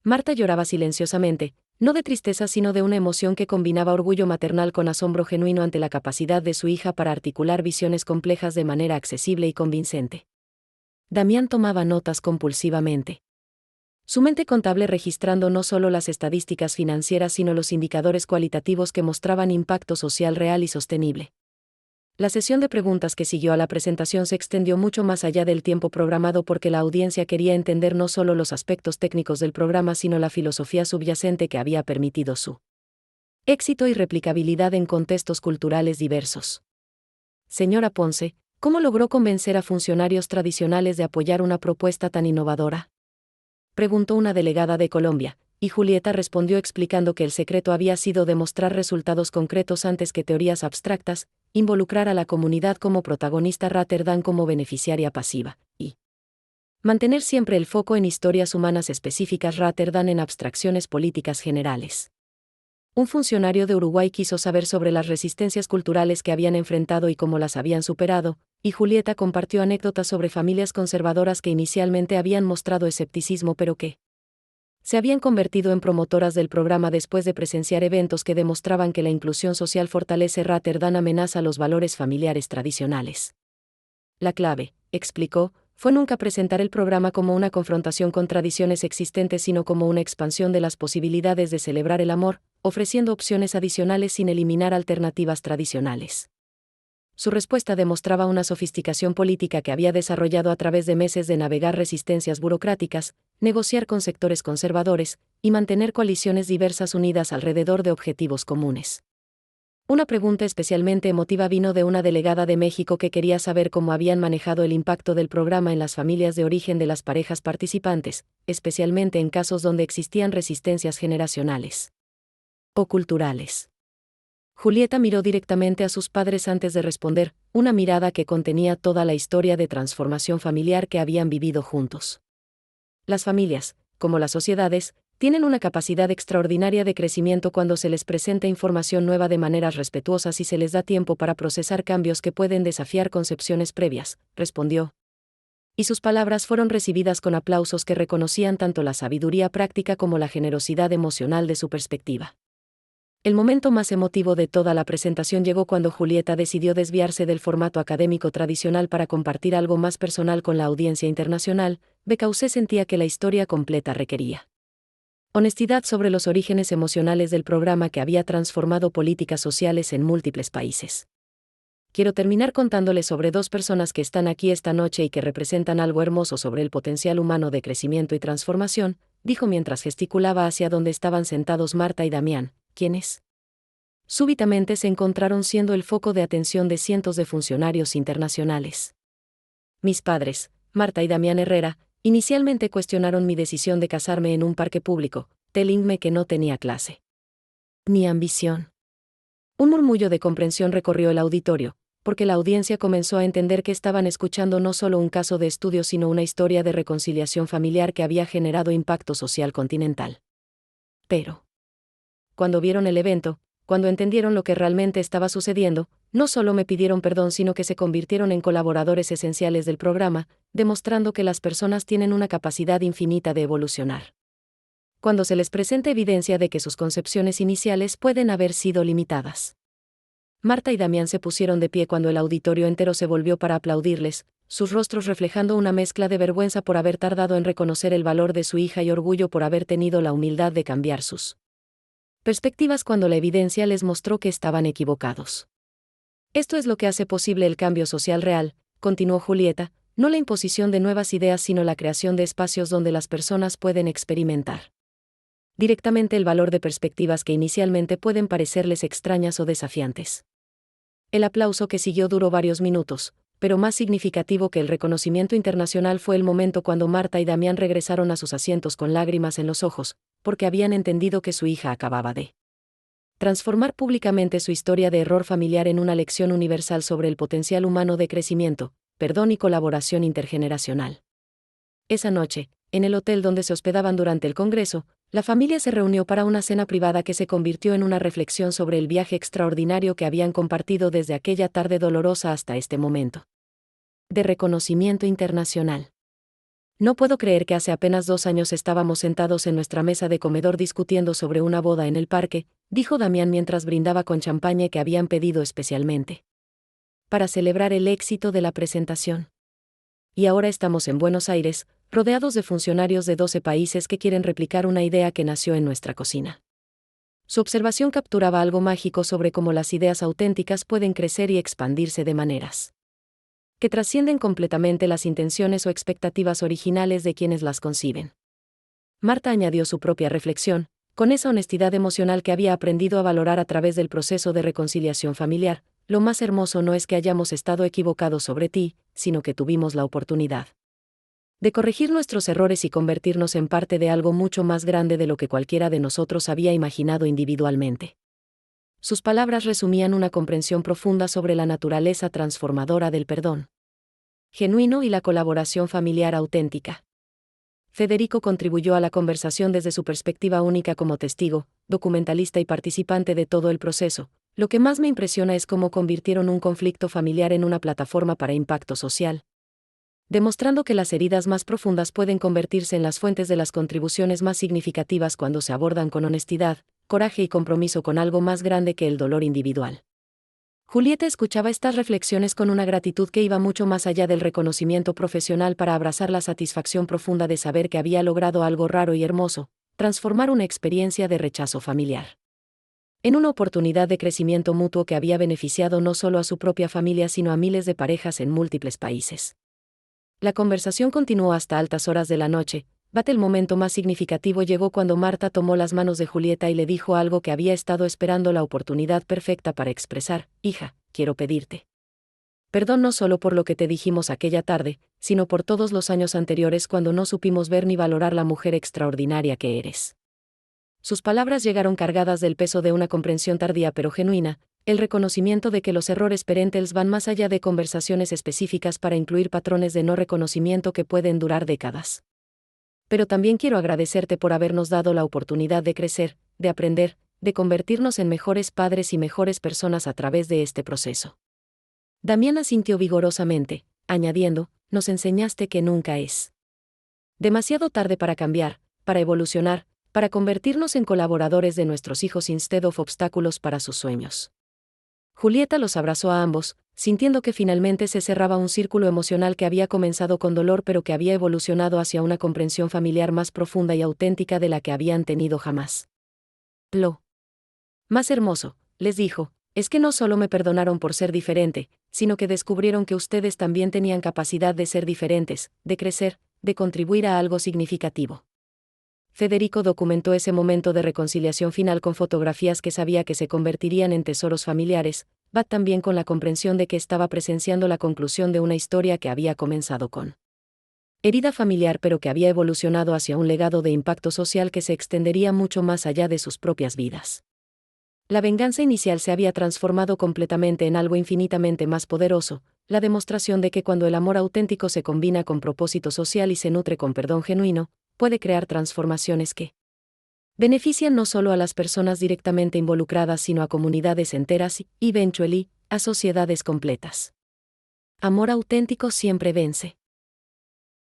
Speaker 1: Marta lloraba silenciosamente, no de tristeza sino de una emoción que combinaba orgullo maternal con asombro genuino ante la capacidad de su hija para articular visiones complejas de manera accesible y convincente. Damián tomaba notas compulsivamente, su mente contable registrando no solo las estadísticas financieras sino los indicadores cualitativos que mostraban impacto social real y sostenible. La sesión de preguntas que siguió a la presentación se extendió mucho más allá del tiempo programado porque la audiencia quería entender no solo los aspectos técnicos del programa sino la filosofía subyacente que había permitido su éxito y replicabilidad en contextos culturales diversos. Señora Ponce, ¿cómo logró convencer a funcionarios tradicionales de apoyar una propuesta tan innovadora?, preguntó una delegada de Colombia, y Julieta respondió explicando que el secreto había sido demostrar resultados concretos antes que teorías abstractas, involucrar a la comunidad como protagonista rather than como beneficiaria pasiva, y mantener siempre el foco en historias humanas específicas rather than en abstracciones políticas generales. Un funcionario de Uruguay quiso saber sobre las resistencias culturales que habían enfrentado y cómo las habían superado, y Julieta compartió anécdotas sobre familias conservadoras que inicialmente habían mostrado escepticismo pero que se habían convertido en promotoras del programa después de presenciar eventos que demostraban que la inclusión social fortalece rather than amenaza los valores familiares tradicionales. La clave, explicó, fue nunca presentar el programa como una confrontación con tradiciones existentes sino como una expansión de las posibilidades de celebrar el amor, ofreciendo opciones adicionales sin eliminar alternativas tradicionales. Su respuesta demostraba una sofisticación política que había desarrollado a través de meses de navegar resistencias burocráticas, negociar con sectores conservadores, y mantener coaliciones diversas unidas alrededor de objetivos comunes. Una pregunta especialmente emotiva vino de una delegada de México que quería saber cómo habían manejado el impacto del programa en las familias de origen de las parejas participantes, especialmente en casos donde existían resistencias generacionales o culturales. Julieta miró directamente a sus padres antes de responder, una mirada que contenía toda la historia de transformación familiar que habían vivido juntos. Las familias, como las sociedades, tienen una capacidad extraordinaria de crecimiento cuando se les presenta información nueva de maneras respetuosas y se les da tiempo para procesar cambios que pueden desafiar concepciones previas, respondió. Y sus palabras fueron recibidas con aplausos que reconocían tanto la sabiduría práctica como la generosidad emocional de su perspectiva. El momento más emotivo de toda la presentación llegó cuando Julieta decidió desviarse del formato académico tradicional para compartir algo más personal con la audiencia internacional. Becausé sentía que la historia completa requería honestidad sobre los orígenes emocionales del programa que había transformado políticas sociales en múltiples países. Quiero terminar contándoles sobre dos personas que están aquí esta noche y que representan algo hermoso sobre el potencial humano de crecimiento y transformación, dijo mientras gesticulaba hacia donde estaban sentados Marta y Damián, quienes súbitamente se encontraron siendo el foco de atención de cientos de funcionarios internacionales. Mis padres, Marta y Damián Herrera, inicialmente cuestionaron mi decisión de casarme en un parque público, tellinme que no tenía clase ni ambición. Un murmullo de comprensión recorrió el auditorio, porque la audiencia comenzó a entender que estaban escuchando no solo un caso de estudio sino una historia de reconciliación familiar que había generado impacto social continental. Pero, cuando vieron el evento, cuando entendieron lo que realmente estaba sucediendo, no solo me pidieron perdón sino que se convirtieron en colaboradores esenciales del programa, demostrando que las personas tienen una capacidad infinita de evolucionar. Cuando se les presenta evidencia de que sus concepciones iniciales pueden haber sido limitadas. Marta y Damián se pusieron de pie cuando el auditorio entero se volvió para aplaudirles, sus rostros reflejando una mezcla de vergüenza por haber tardado en reconocer el valor de su hija y orgullo por haber tenido la humildad de cambiar sus perspectivas cuando la evidencia les mostró que estaban equivocados. Esto es lo que hace posible el cambio social real, continuó Julieta, no la imposición de nuevas ideas sino la creación de espacios donde las personas pueden experimentar directamente el valor de perspectivas que inicialmente pueden parecerles extrañas o desafiantes. El aplauso que siguió duró varios minutos, pero más significativo que el reconocimiento internacional fue el momento cuando Marta y Damián regresaron a sus asientos con lágrimas en los ojos, porque habían entendido que su hija acababa de transformar públicamente su historia de error familiar en una lección universal sobre el potencial humano de crecimiento, perdón y colaboración intergeneracional. Esa noche, en el hotel donde se hospedaban durante el congreso, la familia se reunió para una cena privada que se convirtió en una reflexión sobre el viaje extraordinario que habían compartido desde aquella tarde dolorosa hasta este momento de reconocimiento internacional. No puedo creer que hace apenas 2 años estábamos sentados en nuestra mesa de comedor discutiendo sobre una boda en el parque, dijo Damián mientras brindaba con champaña que habían pedido especialmente para celebrar el éxito de la presentación. Y ahora estamos en Buenos Aires, rodeados de funcionarios de 12 países que quieren replicar una idea que nació en nuestra cocina. Su observación capturaba algo mágico sobre cómo las ideas auténticas pueden crecer y expandirse de maneras que trascienden completamente las intenciones o expectativas originales de quienes las conciben. Marta añadió su propia reflexión, con esa honestidad emocional que había aprendido a valorar a través del proceso de reconciliación familiar. Lo más hermoso no es que hayamos estado equivocados sobre ti, sino que tuvimos la oportunidad de corregir nuestros errores y convertirnos en parte de algo mucho más grande de lo que cualquiera de nosotros había imaginado individualmente. Sus palabras resumían una comprensión profunda sobre la naturaleza transformadora del perdón genuino y la colaboración familiar auténtica. Federico contribuyó a la conversación desde su perspectiva única como testigo, documentalista y participante de todo el proceso. Lo que más me impresiona es cómo convirtieron un conflicto familiar en una plataforma para impacto social, demostrando que las heridas más profundas pueden convertirse en las fuentes de las contribuciones más significativas cuando se abordan con honestidad, coraje y compromiso con algo más grande que el dolor individual. Julieta escuchaba estas reflexiones con una gratitud que iba mucho más allá del reconocimiento profesional para abrazar la satisfacción profunda de saber que había logrado algo raro y hermoso, transformar una experiencia de rechazo familiar en una oportunidad de crecimiento mutuo que había beneficiado no solo a su propia familia sino a miles de parejas en múltiples países. La conversación continuó hasta altas horas de la noche. El momento más significativo llegó cuando Marta tomó las manos de Julieta y le dijo algo que había estado esperando, la oportunidad perfecta para expresar: hija, quiero pedirte perdón no solo por lo que te dijimos aquella tarde, sino por todos los años anteriores cuando no supimos ver ni valorar la mujer extraordinaria que eres. Sus palabras llegaron cargadas del peso de una comprensión tardía pero genuina, el reconocimiento de que los errores parentales van más allá de conversaciones específicas para incluir patrones de no reconocimiento que pueden durar décadas. Pero también quiero agradecerte por habernos dado la oportunidad de crecer, de aprender, de convertirnos en mejores padres y mejores personas a través de este proceso. Damián asintió vigorosamente, añadiendo: nos enseñaste que nunca es demasiado tarde para cambiar, para evolucionar, para convertirnos en colaboradores de nuestros hijos instead of obstáculos para sus sueños. Julieta los abrazó a ambos, sintiendo que finalmente se cerraba un círculo emocional que había comenzado con dolor pero que había evolucionado hacia una comprensión familiar más profunda y auténtica de la que habían tenido jamás. Lo más hermoso, les dijo, es que no solo me perdonaron por ser diferente, sino que descubrieron que ustedes también tenían capacidad de ser diferentes, de crecer, de contribuir a algo significativo. Federico documentó ese momento de reconciliación final con fotografías que sabía que se convertirían en tesoros familiares, también con la comprensión de que estaba presenciando la conclusión de una historia que había comenzado con herida familiar pero que había evolucionado hacia un legado de impacto social que se extendería mucho más allá de sus propias vidas. La venganza inicial se había transformado completamente en algo infinitamente más poderoso, la demostración de que cuando el amor auténtico se combina con propósito social y se nutre con perdón genuino, puede crear transformaciones que benefician no solo a las personas directamente involucradas sino a comunidades enteras y, eventually, a sociedades completas. Amor auténtico siempre vence.